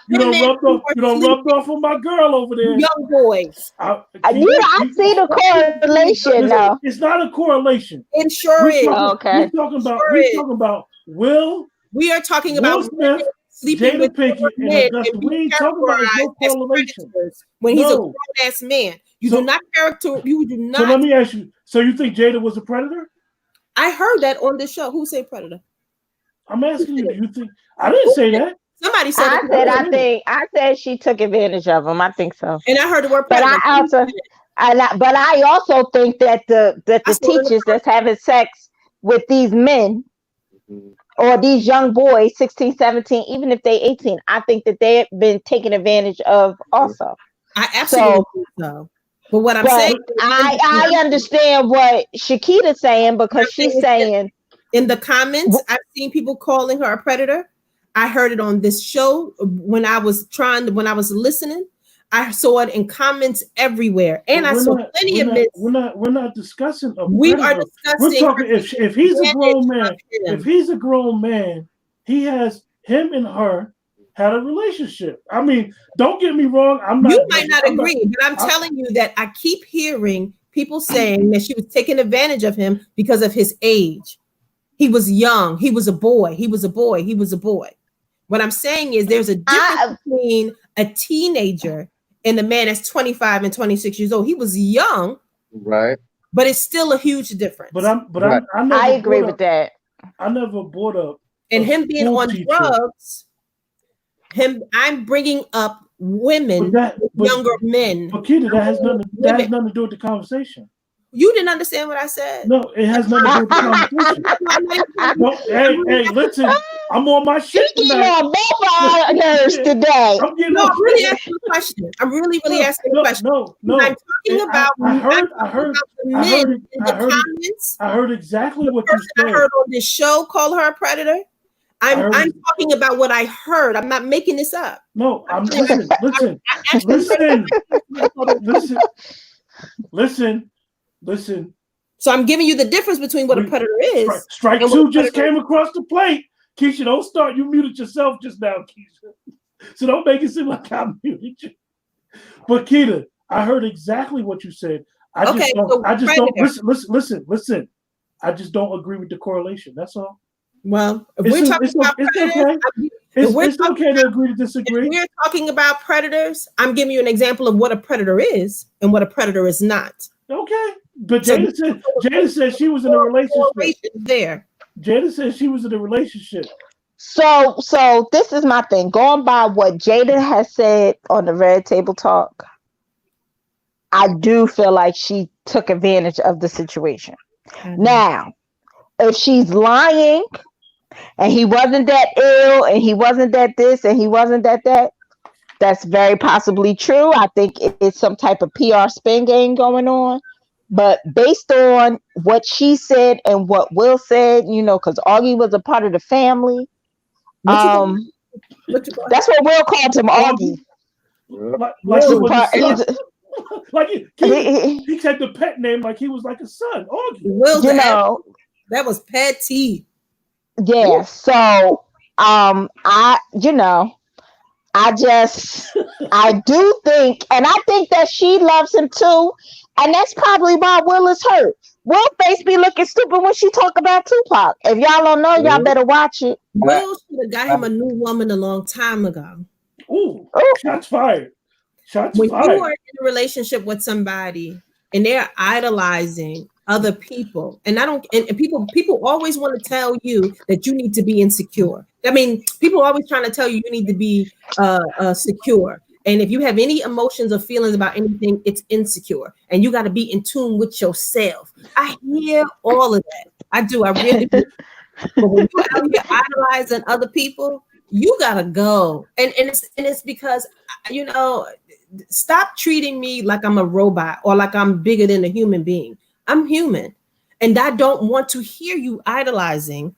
You don't rub off on my girl over there. Young boys. I see the correlation now. It's not a correlation. It sure is. Okay. We're talking about Will. We are talking about Smith, sleeping with Pinkett, and Augusta. We ain't talking about no correlation. When he's a grown-ass man. You do not. So let me ask you. So you think Jada was a predator? I heard that on this show. Who said predator? I'm asking you. You think I didn't say that? Somebody said. I said she took advantage of him. I think so. And I heard the word predator. But I also think that the teachers that's having sex with these men or these young boys, 16, 17, even if they 18, I think that they've been taken advantage of also. I absolutely think so. But what I'm saying, I understand what Shakita's saying because she's saying in the comments, I've seen people calling her a predator. I heard it on this show when I was listening. I saw it in comments everywhere, and I saw plenty of it. We're not discussing. We are discussing. We're talking. If he's a grown man, he has him and her had a relationship. I mean, don't get me wrong. You might not agree, but I'm telling you that I keep hearing people saying that she was taking advantage of him because of his age. He was young. He was a boy. He was a boy. He was a boy. What I'm saying is there's a difference between a teenager and a man that's 25 and 26 years old. He was young, right? But it's still a huge difference. I agree with that. I never brought up him being on drugs. I'm bringing up women, younger men. But Kita, that has nothing to do with the conversation. You didn't understand what I said. No, it has nothing to do with the conversation. Hey, listen, I'm on my shit tonight. On both our nerves today. I'm really asking a question. I'm really asking a question. No. I'm talking about. I heard exactly what you said. I heard on this show call her a predator. I'm talking about what I heard. I'm not making this up. No, I'm listen. So I'm giving you the difference between what a predator is. Strike two just came across the plate. Keisha, don't start. You muted yourself just now, Keisha. So don't make it seem like I muted you. But Keita, I heard exactly what you said. I just don't listen. I just don't agree with the correlation. That's all. Well, if we're talking about predators, it's okay to agree to disagree. If we're talking about predators, I'm giving you an example of what a predator is and what a predator is not. Okay, but Jada said she was in a relationship. There, Jada said she was in a relationship. So this is my thing. Going by what Jada has said on the Red Table Talk, I do feel like she took advantage of the situation. Mm-hmm. Now, if she's lying and he wasn't that ill and he wasn't that this and he wasn't that, that's very possibly true. I think it's some type of PR spin game going on. But based on what she said and what Will said, because Augie was a part of the family. That's what Will called him, Augie. He said the pet name like he was like a son, Augie. Will, that was petty. Yeah. So, I do think, and I think that she loves him too, and that's probably why Will is hurt. Will face be looking stupid when she talk about Tupac. If y'all don't know, y'all better watch it. Will should have got him a new woman a long time ago. Ooh. Shots fired. When you are in a relationship with somebody and they're idolizing other people. And I don't, and people always want to tell you that you need to be insecure. I mean, people are always trying to tell you you need to be secure. And if you have any emotions or feelings about anything, it's insecure. And you got to be in tune with yourself. I hear all of that. I do. I really do. But when you're out here idolizing other people, you gotta go. And it's because, you know, stop treating me like I'm a robot or like I'm bigger than a human being. I'm human. And I don't want to hear you idolizing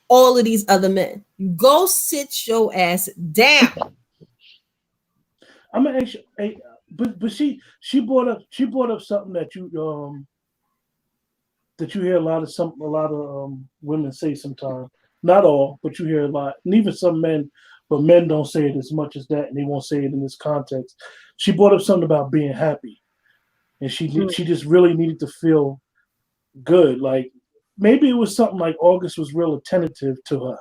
all of these other men. You go sit your ass down. I'm gonna ask you, but she brought up something that you hear a lot of women say sometimes. Not all, but you hear a lot, and even some men, but men don't say it as much as that, and they won't say it in this context. She brought up something about being happy, and she just really needed to feel good. Like maybe it was something like August was real attentive to her.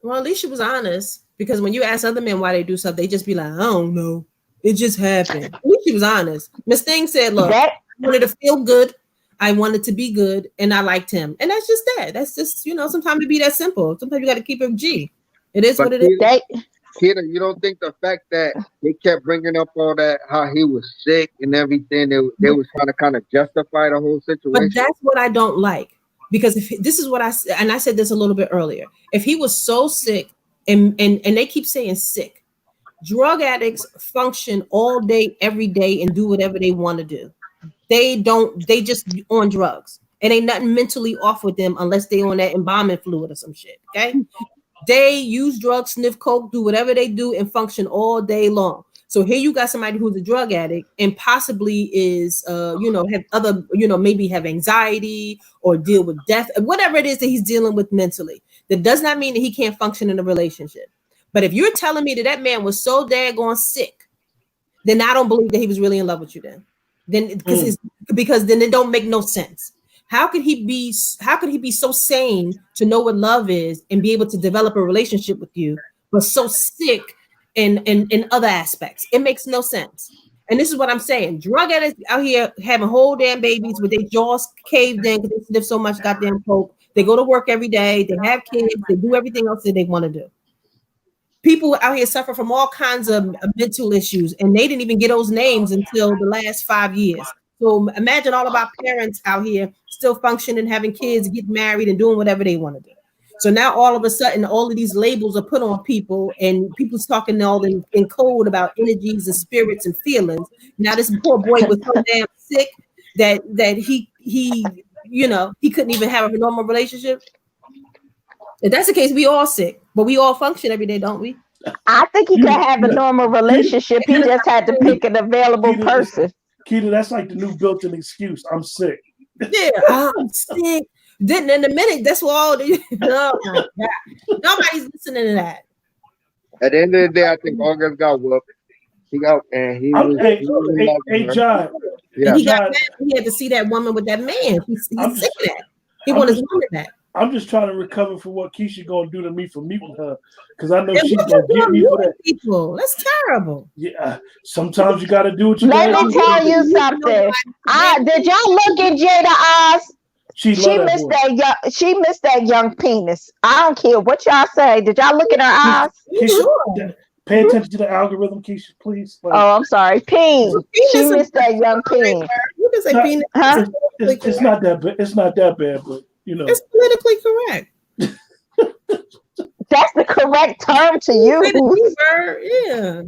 Well, at least she was honest, because when you ask other men why they do something, they just be like, I don't know. It just happened. At least she was honest. Miss Thing said, look, I wanted to feel good. I wanted to be good, and I liked him. And that's just that. That's just, you know, sometimes it be that simple. Sometimes you got to keep it G. It is what it is. Kida, you don't think the fact that they kept bringing up all that, how he was sick and everything, they was trying to kind of justify the whole situation? But that's what I don't like. Because if this is what I said this a little bit earlier. If he was so sick, and they keep saying sick, drug addicts function all day, every day, and do whatever they want to do. They just on drugs. It ain't nothing mentally off with them unless they on that embalming fluid or some shit. Okay. They use drugs, sniff coke, do whatever they do, and function all day long. So here you got somebody who's a drug addict and possibly is, have other, maybe have anxiety or deal with death, whatever it is that he's dealing with mentally. That does not mean that he can't function in a relationship. But if you're telling me that man was so daggone sick, then I don't believe that he was really in love with you. Then because then it don't make no sense. How could he be so sane to know what love is and be able to develop a relationship with you, but so sick in other aspects? It makes no sense. And this is what I'm saying. Drug addicts out here having whole damn babies with their jaws caved in because they sniff so much goddamn coke. They go to work every day. They have kids. They do everything else that they want to do. People out here suffer from all kinds of mental issues, and they didn't even get those names until the last 5 years. So imagine all of our parents out here still functioning, having kids, getting married, and doing whatever they want to do. So now all of a sudden, all of these labels are put on people, and people's talking all in code about energies and spirits and feelings. Now this poor boy was so damn sick that he couldn't even have a normal relationship. If that's the case, we all sick, but we all function every day, don't we? I think he could have a normal relationship. He just had to pick an available person. Kida, that's like the new built-in excuse. I'm sick. Yeah, I'm sick. Then in a minute, that's what all the oh my God. Nobody's listening to that. At the end of the day, I think August got whooped. He was John. Yeah. He got mad. He had to see that woman with that man. He's sick of that. He wanted his woman back. I'm just trying to recover from what Keisha gonna do to me for muting her, because I know she's gonna get me for that. People, that's terrible. Yeah, sometimes you gotta do what you gotta do. Let me tell you something. Did y'all look at Jada eyes? She missed that young penis. I don't care what y'all say. Did y'all look at her eyes? Keisha, pay attention to the algorithm, Keisha, please. I'm sorry, peen. She missed that young peen. You can say penis. Huh? It's not that bad. It's not that bad, but. It's politically correct. That's the correct term to use. Yeah.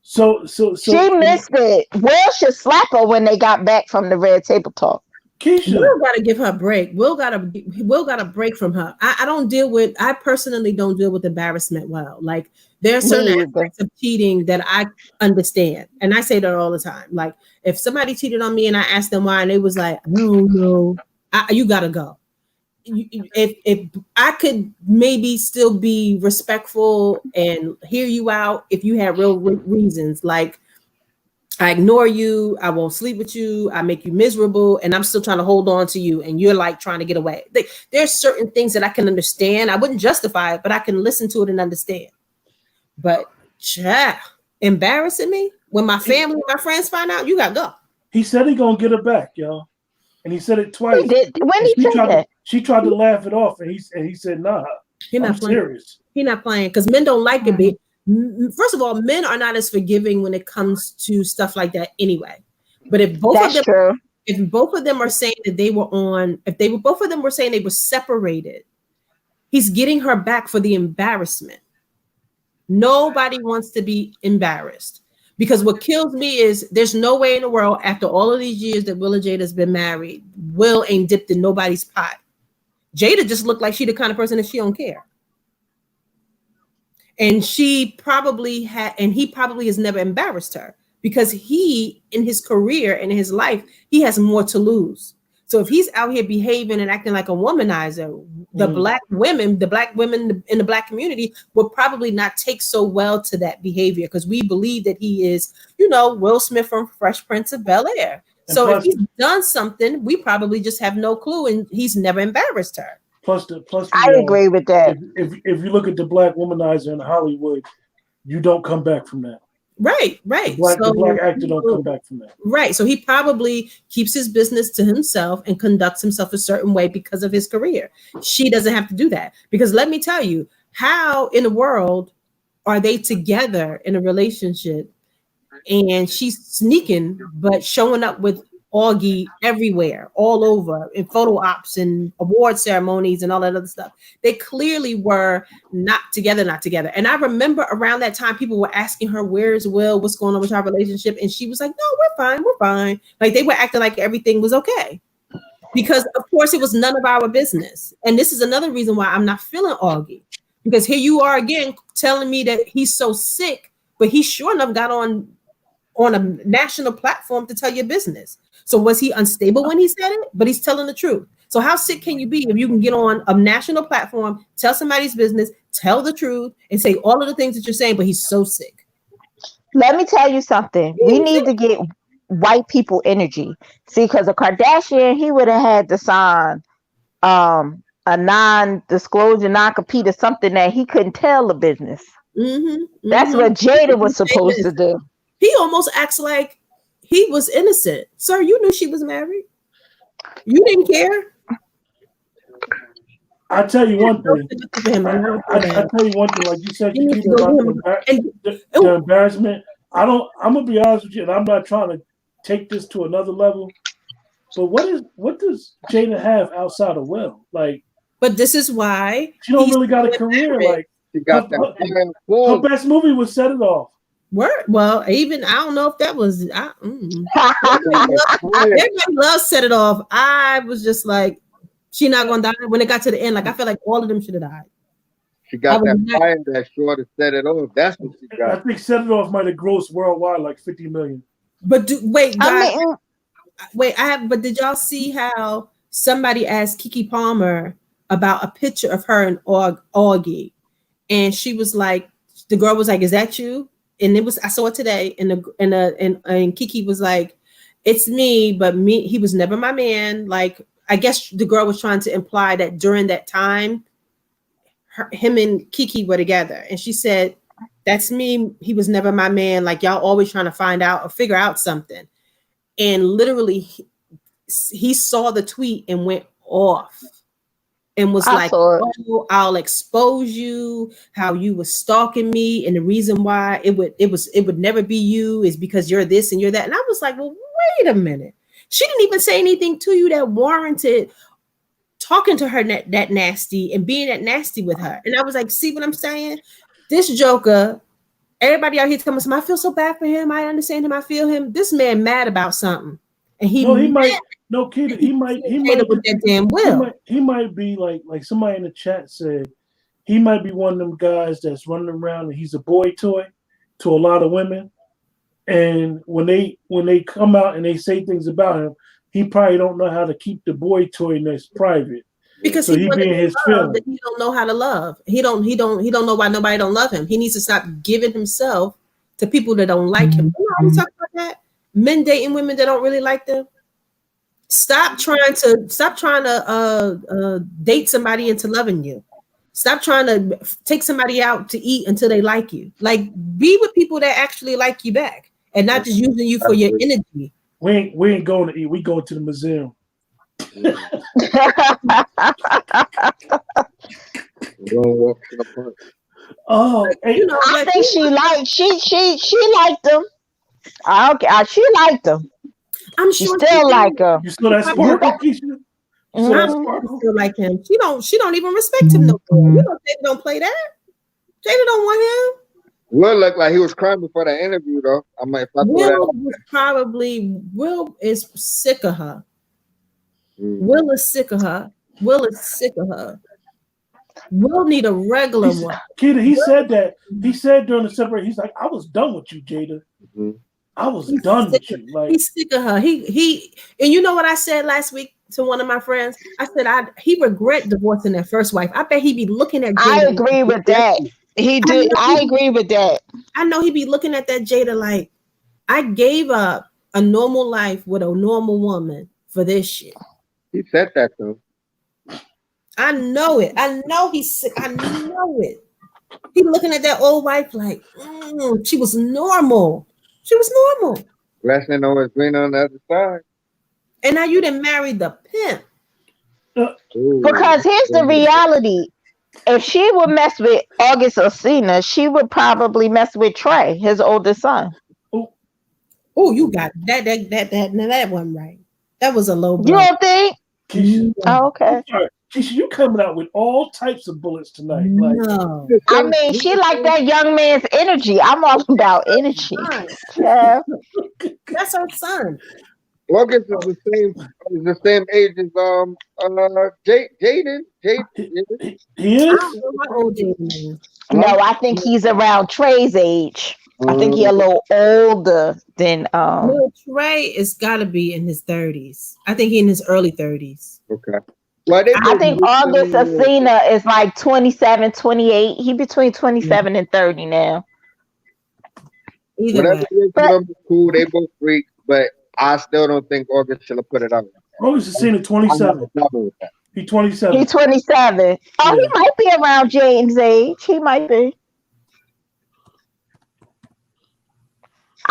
So she missed it. Will should slap her when they got back from the Red Table Talk. Keisha. Will gotta give her a break. Will got a break from her. I personally don't deal with embarrassment well. Like there are certain aspects of cheating that I understand. And I say that all the time. Like if somebody cheated on me and I asked them why and they was like, no. You gotta go. If I could maybe still be respectful and hear you out if you had real reasons, like I ignore you, I won't sleep with you, I make you miserable, and I'm still trying to hold on to you, and you're like trying to get away. There's certain things that I can understand. I wouldn't justify it, but I can listen to it and understand. But embarrassing me when my family, my friends find out, you gotta go. He said he gonna get her back, y'all. and he said it He twice. did. When And he said that, she tried to laugh it off, and he said, "Nah, He I'm not playing. serious." He not playing because men don't like it. First of all, men are not as forgiving when it comes to stuff like that anyway. But if both that's of them, true. if both of them are saying that they were on, if they were both of them were saying they were separated, he's getting her back for the embarrassment. Nobody wants to be embarrassed because what kills me is there's no way in the world after all of these years that Will and Jada has been married, Will ain't dipped in nobody's pot. Jada just looked like she the kind of person that she don't care. And she probably had, and he probably has never embarrassed her because he, in his career and in his life, he has more to lose. So if he's out here behaving and acting like a womanizer, the black women in the black community will probably not take so well to that behavior because we believe that he is, Will Smith from Fresh Prince of Bel-Air. So if he's done something, we probably just have no clue, and he's never embarrassed her. Plus, I agree with that. If you look at the black womanizer in Hollywood, you don't come back from that. Right. The black actor don't come back from that. Right. So he probably keeps his business to himself and conducts himself a certain way because of his career. She doesn't have to do that because let me tell you, how in the world are they together in a relationship and she's sneaking but showing up with Augie everywhere, all over, in photo ops and award ceremonies and all that other stuff. They clearly were not together. And I remember around that time, people were asking her, "Where's Will? What's going on with our relationship?" And she was like, "No, we're fine. Like they were acting like everything was okay. Because of course it was none of our business. And this is another reason why I'm not feeling Augie. Because here you are again telling me that he's so sick, but he sure enough got on a national platform to tell your business. So was he unstable when he said it? But he's telling the truth. So how sick can you be if you can get on a national platform, tell somebody's business, tell the truth, and say all of the things that you're saying, but he's so sick? Let me tell you something. We need to get white people energy. See, because a Kardashian, he would have had to sign a non-disclosure, non-compete or something that he couldn't tell the business. That's what Jada was supposed to do. He almost acts like he was innocent. Sir, you knew she was married. You didn't care. I tell you one thing. I tell you one thing. Like you said, the embarrassment. I'm gonna be honest with you, and I'm not trying to take this to another level. But what does Jada have outside of Will? Like, but this is why she don't really got a career. Like, she got her best movie was Set It Off. Word. Well, even I don't know if that was. Everybody loves Set It Off. I was just like, she not gonna die. When it got to the end, like I feel like all of them should have died. She got that fire that sure to set it off. That's what she got. I think Set It Off might have grossed worldwide like 50 million. But wait, guys, but did y'all see how somebody asked Keke Palmer about a picture of her and Augie, and she was like, the girl was like, "Is that you?" And it was, I saw it today, and Keke was like, "It's me, but he was never my man." Like, I guess the girl was trying to imply that during that time, him and Keke were together, and she said, "That's me. He was never my man. Like y'all always trying to find out or figure out something." And literally, he saw the tweet and went off. And was like, "Oh, I'll expose you, how you were stalking me, and the reason why it would never be you is because you're this and you're that." And I was like, "Well, wait a minute. She didn't even say anything to you that warranted talking to her that nasty and being that nasty with her." And I was like, "See what I'm saying? This joker, everybody out here telling me, I feel so bad for him. I understand him. I feel him. This man mad about something, and he might." No, Keita, he might with that damn Will. He might be like somebody in the chat said, he might be one of them guys that's running around and he's a boy toy to a lot of women. And when they come out and they say things about him, he probably don't know how to keep the boy toyness private. Because so he being his feeling. He don't know how to love. He don't know why nobody don't love him. He needs to stop giving himself to people that don't like him. You know how we talk about that? Men dating women that don't really like them. Stop trying to date somebody into loving you. Stop trying to take somebody out to eat until they like you. Like, be with people that actually like you back and not just using you for your energy. We ain't going to eat. We going to the museum. Don't walk in the park. Oh, hey, You know, I but think she liked him. Okay, she liked him. I'm She sure still she like him. you saw that You sparkle, Keisha? You saw that Mhm. sparkle? feel like him. She don't even respect him no more. You know, Jada don't play that. Jada don't want him. Will looked like he was crying before that interview, though. I might if I throw that. Will is sick of her. Mm. Will is sick of her. Will is sick of her. Will need a regular one. Keita, he said that. He said during the separation, he's like, I was done with you, Jada. Mm-hmm. I was done with you. Like, He's sick of her. He and you know what I said last week to one of my friends? I said he regret divorcing that first wife. I bet he be looking at I Jada. agree with that. He did. I agree with that. I know he be looking at that Jada like, I gave up a normal life with a normal woman for this shit. He said that though. I know it. I know he's sick. I know it. He looking at that old wife like, she was normal. She was normal. Grass ain't always green on the other side. And now you done married the pimp. Ooh. Because here's the reality. If she would mess with August Alsina, she would probably mess with Trey, his oldest son. Oh, you got that one right. That was a low You blow. don't think? Keisha, Oh, okay. Keisha, you coming out with all types of bullets tonight. Like, No. I mean, she like that young man's energy. I'm all about energy. Yeah. That's her son. August is the same age as Jaden. he I is? don't know how old Jaden is. No, I think he's around Trey's age. I think he's a little older than Lil Trey is gotta be in his 30s. I think he in his early 30s. Okay. Well, they I think August Alsina is like 27, 28. He between 27 and 30 now. Either whatever way. is cool. They both freaks, but I still don't think August should have put it out. August Alsina, 27. He's 27. He's 27. Oh, he might be around Jaden's age. He might be.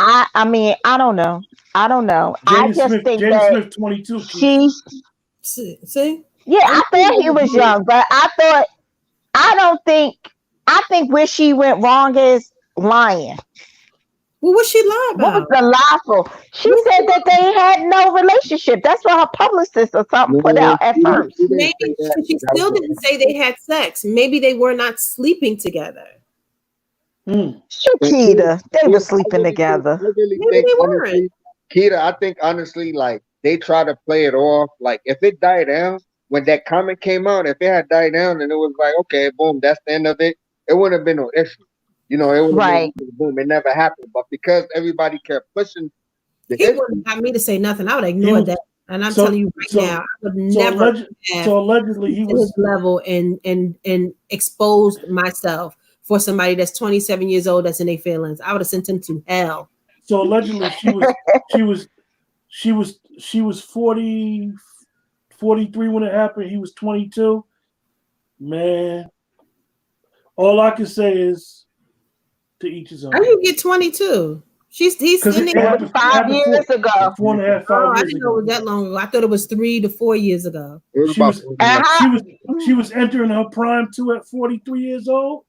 I mean, I don't know. I just think Jaden that Smith, 22. she's. See? Yeah, I thought he was young, but I think where she went wrong is lying. Well, what she lie What was about? the lie for? She said that they had no relationship. That's what her publicist or something put out at first. Maybe she still didn't say they had sex. Maybe they were not sleeping together. Shakita, they were sleeping together. Maybe they weren't. Keita, I think honestly, like they try to play it off. Like if it died down when that comment came out, if it had died down and it was like, okay, boom, that's the end of it, it wouldn't have been no issue. You know, it would have been boom, it never happened. But because everybody kept pushing, He wouldn't have me to say nothing. I would ignore that. And I'm telling you right now, I would never allegedly he was his level and exposed myself for somebody that's 27 years old that's in their feelings. I would have sent him to hell. So allegedly she was 40, 43 when it happened. He was 22. Man, all I can say is to each his own. How you get 22? He's in there 5 years ago. 4.5, 5 years I didn't know it was that long ago. I thought it was 3 to 4 years ago. She was entering her prime too at 43 years old.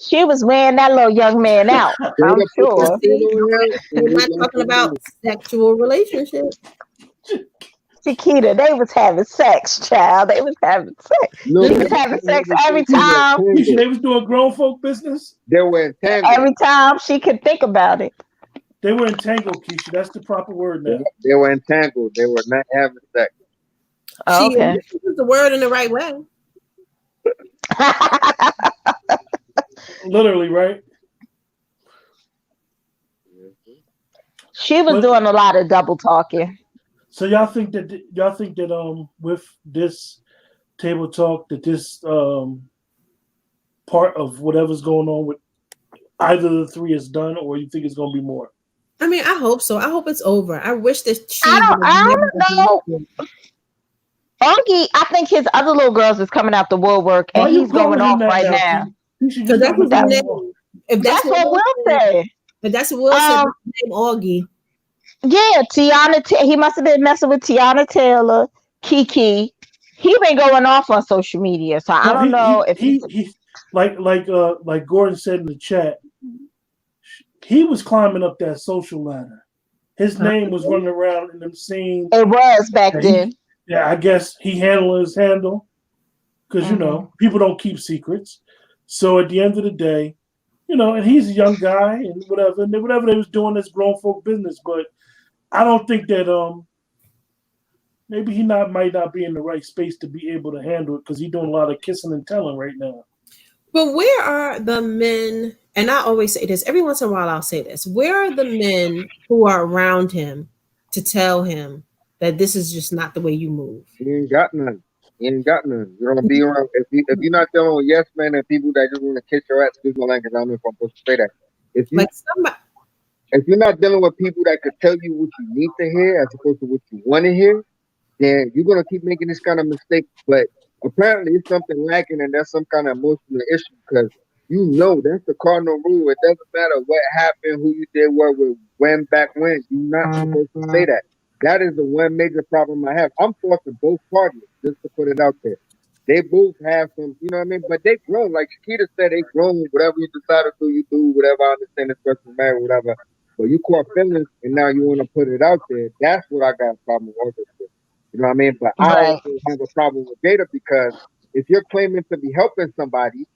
She was wearing that little young man out. I'm sure. We're not talking about sexual relationships. Chiquita, they was having sex, child. They was having sex. No, they was having sex every time. They was doing grown folk business. They were entangled. Every time she could think about it. They were entangled, Keisha. That's the proper word now. They were entangled. They were not having sex. Okay. She used the word in the right way. Literally, right? She was doing a lot of double talking. So y'all think that with this table talk that this part of whatever's going on with either of the three is done, or you think it's going to be more? I mean, I hope so. I hope it's over. I wish that she. I don't know. Unky, I think his other little girls is coming out the woodwork, and he's going off right now. Because that's what name. If that's what Will said. If that's what Will said, name Augie. Yeah, he must have been messing with Tiana Taylor, Kiki. He been going off on social media, so I No, don't know if he's. he like Gordon said in the chat, he was climbing up that social ladder. His name was running around in them scenes. It was back then. I guess he handled his handle because people don't keep secrets. So at the end of the day, and he's a young guy and whatever they was doing is grown folk business. But I don't think that maybe he might not be in the right space to be able to handle it because he's doing a lot of kissing and telling right now. But where are the men? And I always say this, every once in a while I'll say this. Where are the men who are around him to tell him that this is just not the way you move? He ain't got none. You're gonna be around if you're not dealing with yes men and people that just want to kiss your ass. Excuse my language. I don't know if I'm supposed to say that. If you're not dealing with people that could tell you what you need to hear as opposed to what you want to hear, then you're gonna keep making this kind of mistake. But apparently, it's something lacking, and that's some kind of emotional issue because that's the cardinal rule. It doesn't matter what happened, who you did what with, when, back when. You're not supposed to say that. That is the one major problem I have. I'm faulting both parties, just to put it out there. They both have some, you know what I mean? But they grown. Like Shakita said, they grown. Whatever you decide to do, you do. Whatever, I understand this person married, whatever. But you caught feelings, and now you want to put it out there. That's what I got a problem with. You know what I mean? But I also have a problem with Jada because if you're claiming to be helping somebody,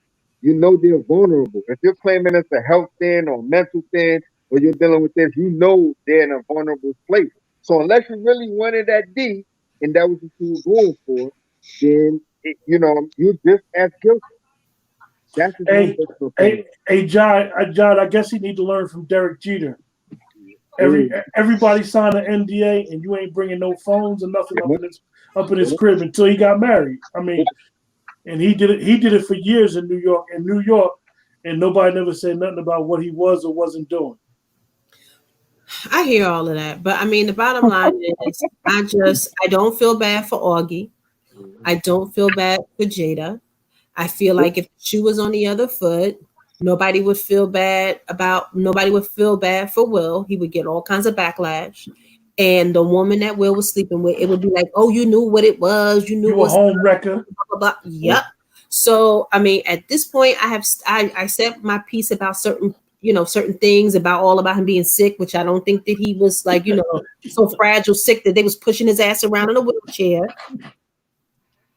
they're vulnerable. If you're claiming it's a health thing or mental thing, or you're dealing with this, they're in a vulnerable place. So unless you really wanted that D, and that was what you were going for, then you just as guilty. That's John, I guess he need to learn from Derek Jeter. Everybody signed an NDA, and you ain't bringing no phones or nothing up in his crib until he got married. I mean, and he did it for years in New York, and nobody never said nothing about what he was or wasn't doing. I hear all of that, but I mean, the bottom line is, I don't feel bad for Augie. I don't feel bad for Jada. I feel like if the shoe was on the other foot, nobody would feel bad for Will. He would get all kinds of backlash. And the woman that Will was sleeping with, it would be like, oh, you knew what it was. You knew you were home wrecker. Blah, blah, blah. Yep. So, I mean, at this point, I said my piece about certain things about him being sick, which I don't think that he was like, so fragile, sick that they was pushing his ass around in a wheelchair.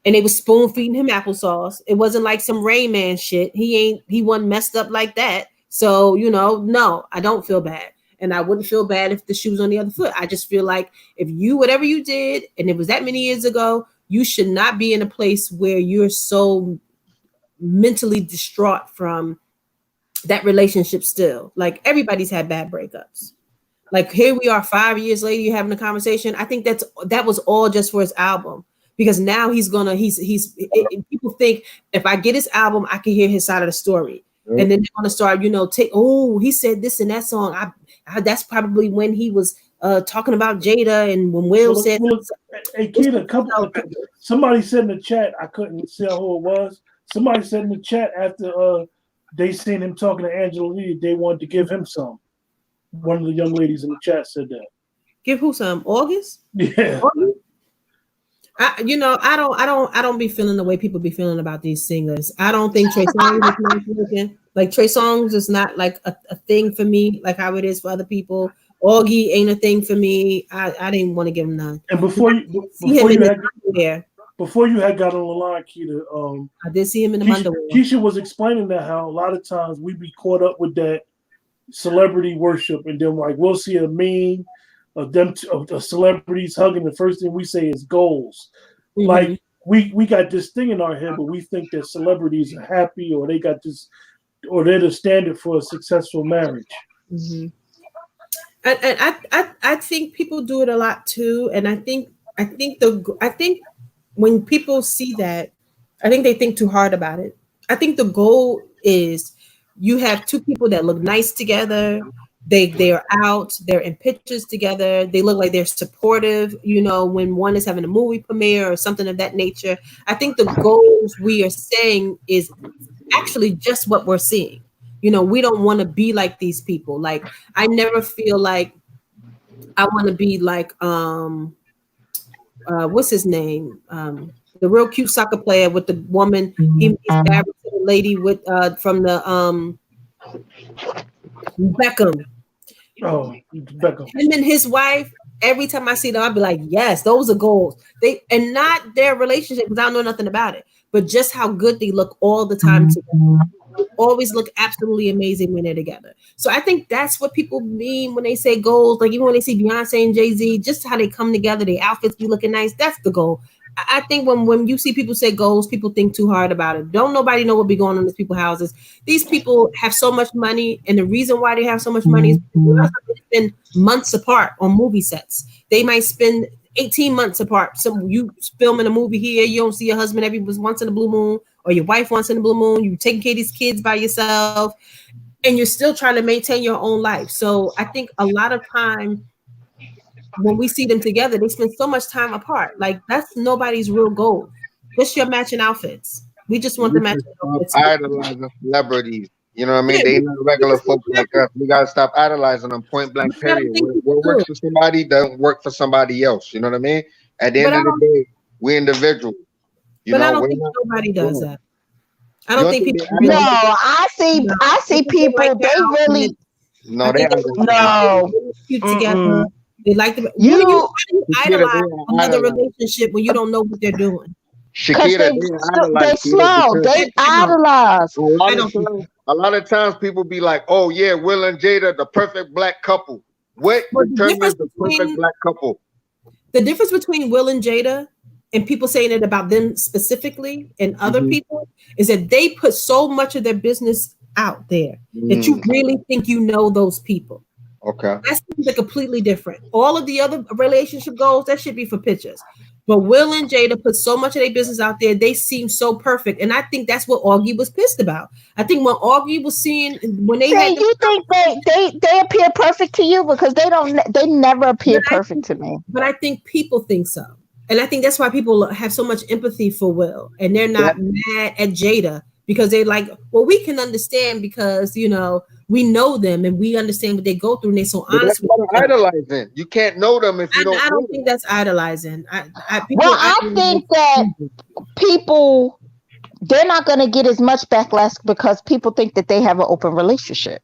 And they was spoon feeding him applesauce. It wasn't like some Rain Man shit. He wasn't messed up like that. So, no, I don't feel bad. And I wouldn't feel bad if the shoe was on the other foot. I just feel like whatever you did, and it was that many years ago, you should not be in a place where you're so mentally distraught from that relationship still. Like, everybody's had bad breakups. Like, here we are 5 years later, you're having a conversation. I think that was all just for his album. Because now people think if I get his album, I can hear his side of the story. And then they're gonna start, he said this in that song. That's probably when he was talking about Jada and when Will said. Hey, kid, somebody said in the chat, I couldn't see who it was. Somebody said in the chat after they seen him talking to Angela Lee, they wanted to give him some. One of the young ladies in the chat said that. Give who some? August? Yeah. August? I don't be feeling the way people be feeling about these singers. I don't think Trey Songz is not looking like Trey Songz is not like a thing for me, like how it is for other people. Augie ain't a thing for me. I didn't want to give him none. And before you had got on the line, Keita, I did see him in the underwear. Keisha was explaining that how a lot of times we be caught up with that celebrity worship, and then like we'll see a meme of celebrities hugging. The first thing we say is goals. Mm-hmm. Like we got this thing in our head, but we think that celebrities are happy, or they got this, or they're the standard for a successful marriage. Mm-hmm. And I think people do it a lot too, and I think when people see that, I think they think too hard about it. I think the goal is you have two people that look nice together. They are out, they're in pictures together. They look like they're supportive, when one is having a movie premiere or something of that nature. I think the goals we are saying is actually just what we're seeing. We don't want to be like these people. Like, I never feel like I want to be like what's his name? The real cute soccer player with the woman. He's married to the lady with from the Beckham. Oh, Beckham. Him and his wife. Every time I see them, I'll be like, yes, those are goals. They and not their relationship because I don't know nothing about it, but just how good they look all the time together. Always look absolutely amazing when they're together. So I think that's what people mean when they say goals. Like even when they see Beyonce and Jay-Z, just how they come together, their outfits be looking nice. That's the goal. I think when you see people say goals, people think too hard about it. Don't nobody know what be going on in these people's houses. These people have so much money, and the reason why they have so much money is because they spend months apart on movie sets. They might spend 18 months apart. So you filming a movie here, you don't see your husband every once in a blue moon, or your wife once in a blue moon. You taking care of these kids by yourself, and you're still trying to maintain your own life. So I think a lot of time when we see them together, they spend so much time apart. Like that's nobody's real goal. Just your matching outfits. We just want the We should matching stop outfits. idolizing celebrities. You know what I mean? Yeah, They not regular just want folks like us. We gotta stop idolizing them. Point blank. but I don't Period. think people What do works it. for somebody doesn't work for somebody else. You know what I mean? At the But end I of the don't. day, we individuals. You But I know, don't we're think not. nobody Go does ahead. that. I You don't don't think think people they No, really. idolize? No, I I see think they like people. their They really. outfit. I No, they think they like their idolize. outfit. No. They look cute together. Mm-mm. They like the. Really, You, how do you Shakira, idolize they another idolize. relationship when you don't know what they're doing? cause Shakira, they idolize they Peter slow. because They I don't. idolize. I don't think so. a lot of times people be like, "Oh yeah, Will and Jada, the perfect black couple." What But determines the perfect black couple? the difference between Will and Jada and people saying it about them specifically and other Mm-hmm. people is that they put so much of their business out there that you Mm, really think you know those people. okay. That's something completely different. All of the other relationship goals, that should be for pictures. But Will and Jada put so much of their business out there, they seem so perfect. And I think that's what Augie was pissed about. I think when Augie was seeing when they See, had them, you think they appear perfect to you because they never appear but perfect to me. I think people think so. And I think that's why people have so much empathy for Will and they're That, not mad at Jada because they're like, well, we can understand because, we know them and we understand what they go through and they're so but that's honest with part each of other. idolizing. You can't know them if you don't I know don't them. think that's idolizing. Well, People I idolize think that people. people they're not going to get as much backlash because people think that they have an open relationship.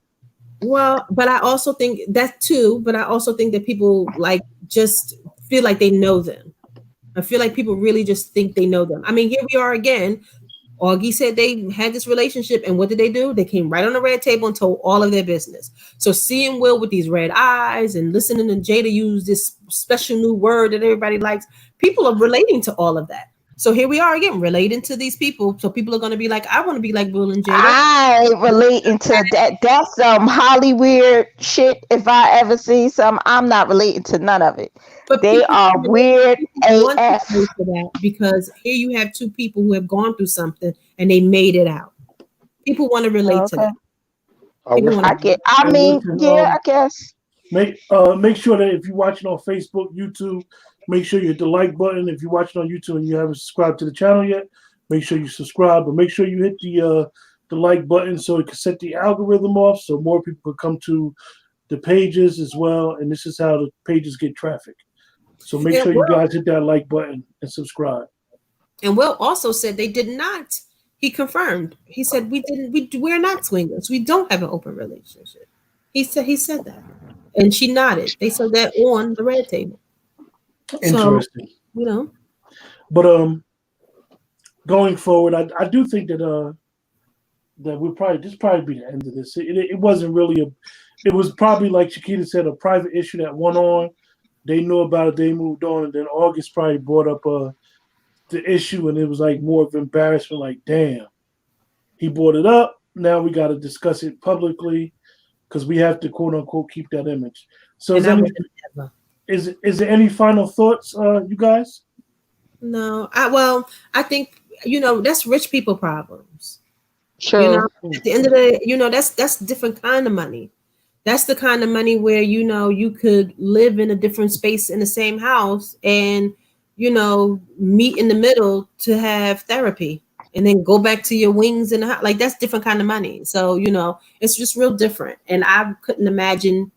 Well, but I also think that too, but I also think that people like just feel like they know them. I feel like people really just think they know them. I mean, here we are again. Augie said they had this relationship, and what did they do? They came right on the red table and told all of their business. So seeing Will with these red eyes and listening to Jada use this special new word that everybody likes, people are relating to all of that. So here we are again, relating to these people. So people are going to be like, I want to be like Will and Jada. I ain't relating to that. That's some Hollywood shit. If I ever see some, I'm not relating to none of it. But They are weird people want to AF. relate to that because here you have two people who have gone through something and they made it out. People want to relate to Okay, that. I People wish want I to. get. I And mean, listen, yeah, I guess. make sure that if you're watching on Facebook, YouTube, make sure you hit the like button. If you're watching on YouTube and you haven't subscribed to the channel yet, make sure you subscribe. But make sure you hit the like button so it can set the algorithm off, so more people can come to the pages as well. And this is how the pages get traffic. So make And sure you Will, guys hit that like button and subscribe. and Will also said they did not. He confirmed. He said we didn't. We're not swingers. We don't have an open relationship. He said that, and she nodded. They said that on the red table. So Interesting. you know, But going forward, I do think that we'll probably be the end of this. It wasn't really it was probably like Shakita said, a private issue that went on. They knew about it, they moved on, and then August probably brought up the issue, and it was like more of embarrassment. Like, damn, he brought it up. Now we got to discuss it publicly because we have to quote unquote keep that image. So and I would never. is there any final thoughts, you guys? No, I think that's rich people problems. True. At the end of the day, that's different kind of money. That's the kind of money where you could live in a different space in the same house and meet in the middle to have therapy and then go back to your wings in the house. Like that's different kind of money. So it's just real different. And I couldn't imagine.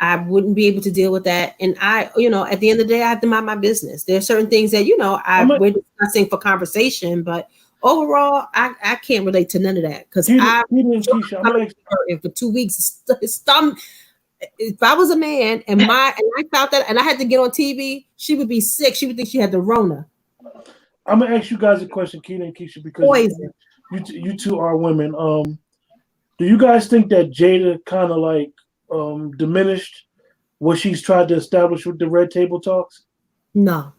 I wouldn't be able to deal with that. And I, at the end of the day, I have to mind my business. There are certain things that, we're discussing for conversation, but overall, I can't relate to none of that because for 2 weeks. If I was a man and I felt that and I had to get on TV, she would be sick. She would think she had the Rona. I'm gonna ask you guys a question, Keita and Keisha, because you two are women. Do you guys think that Jada kind of like diminished what she's tried to establish with the Red Table Talks? No.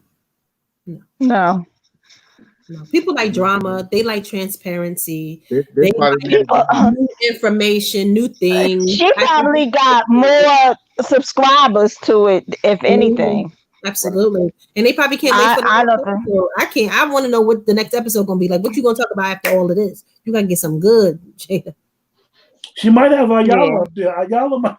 People like drama. They like transparency. They like new information, new things. She probably got more subscribers to it, if anything. Absolutely. And they probably can't wait for the next episode. I can't. I want to know what the next episode going to be like. What you going to talk about after all of this? You got to get some good, Jada. She might have Ayala up there. Ayala might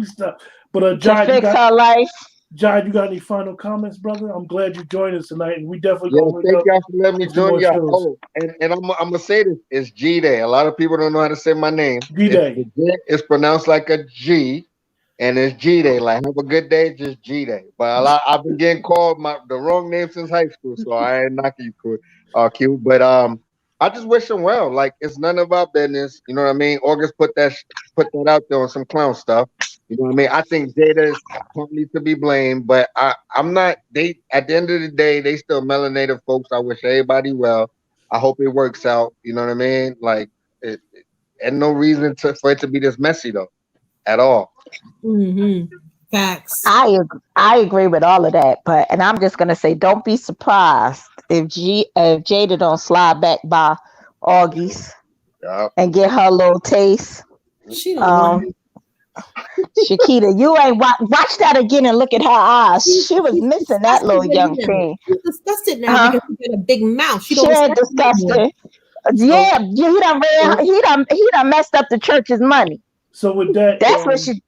stop. But to fix her life. John, you got any final comments, brother? I'm glad you joined us tonight, and we definitely thank y'all for letting me join y'all. And I'm gonna say this: it's G-Day. A lot of people don't know how to say my name. G-Day. It's pronounced like a G, and it's G-Day. Like, have a good day, just G-Day. But I've been getting called the wrong name since high school, so I ain't knocking you, Q. But I just wish them well. Like, it's none of our business. You know what I mean? August put that out there on some clown stuff. You know what I mean? I think Jada is partly to be blamed, but I'm not. They at the end of the day, they still melanated folks. I wish everybody well. I hope it works out. You know what I mean? Like, and no reason for it to be this messy though, at all. Mm-hmm. Facts. I agree with all of that, and I'm just gonna say, don't be surprised if Jada don't slide back by August and get her little taste. She don't Shakita, you ain't watch that again and look at her eyes. She was missing that little young thing. She's disgusted now because she got a big mouth. She ain't disgusted. Yeah, he done messed up the church's money. So with that, that's what she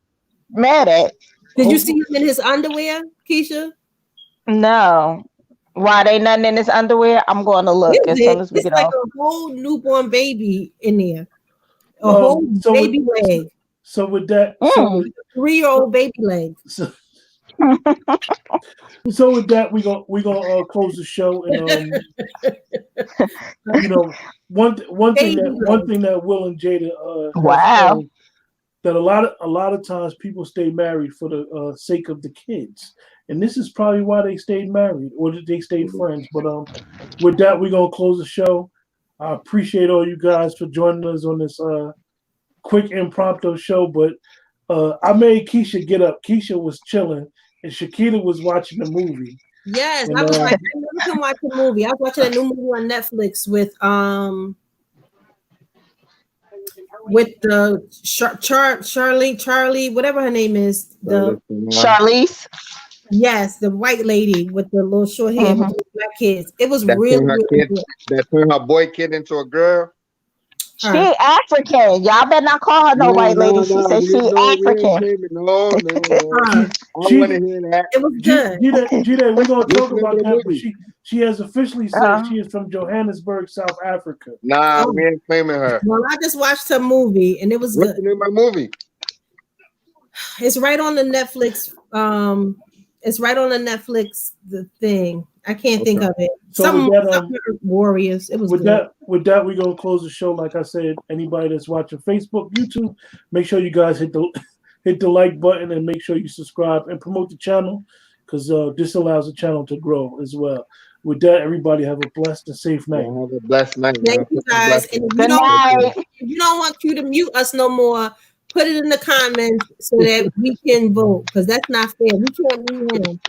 mad at. Did you see him in his underwear, Keisha? No. Why they nothing in his underwear? I'm going to look as soon as we get off. It's like a whole newborn baby in there. A whole baby leg. So with that, 3-year-old baby leg. So with that, we gonna close the show, and one thing that Will and Jada that a lot of times people stay married for the sake of the kids, and this is probably why they stayed married or they stayed friends. But with that, we're gonna close the show. I appreciate all you guys for joining us on this quick impromptu show, but I made Keisha get up. Keisha was chilling, and Shakita was watching the movie. Yes, I was like, I never can watch a movie. I was watching a new movie on Netflix with the Charlie, whatever her name is, the Charlize. Yes, the white lady with the little short hair with the black kids. It was really good. That turned her boy kid into a girl. She African. Y'all better not call her no white lady. She said she African. No. I want to hear that. It was good. Gita, we're going to talk about that, but she has officially said she is from Johannesburg, South Africa. Nah, we ain't claiming her. Well, I just watched her movie, and it was good. What's the name of my movie? It's right on the Netflix. It's right on the Netflix. The thing I can't think of it. So some Warriors. It was with good. With that, we're gonna close the show. Like I said, anybody that's watching Facebook, YouTube, make sure you guys hit the like button and make sure you subscribe and promote the channel because this allows the channel to grow as well. With that, everybody have a blessed and safe night. Have a blessed night. Thank you guys. And if you don't want you to mute us no more, put it in the comments so that we can vote because that's not fair. We can't mute him.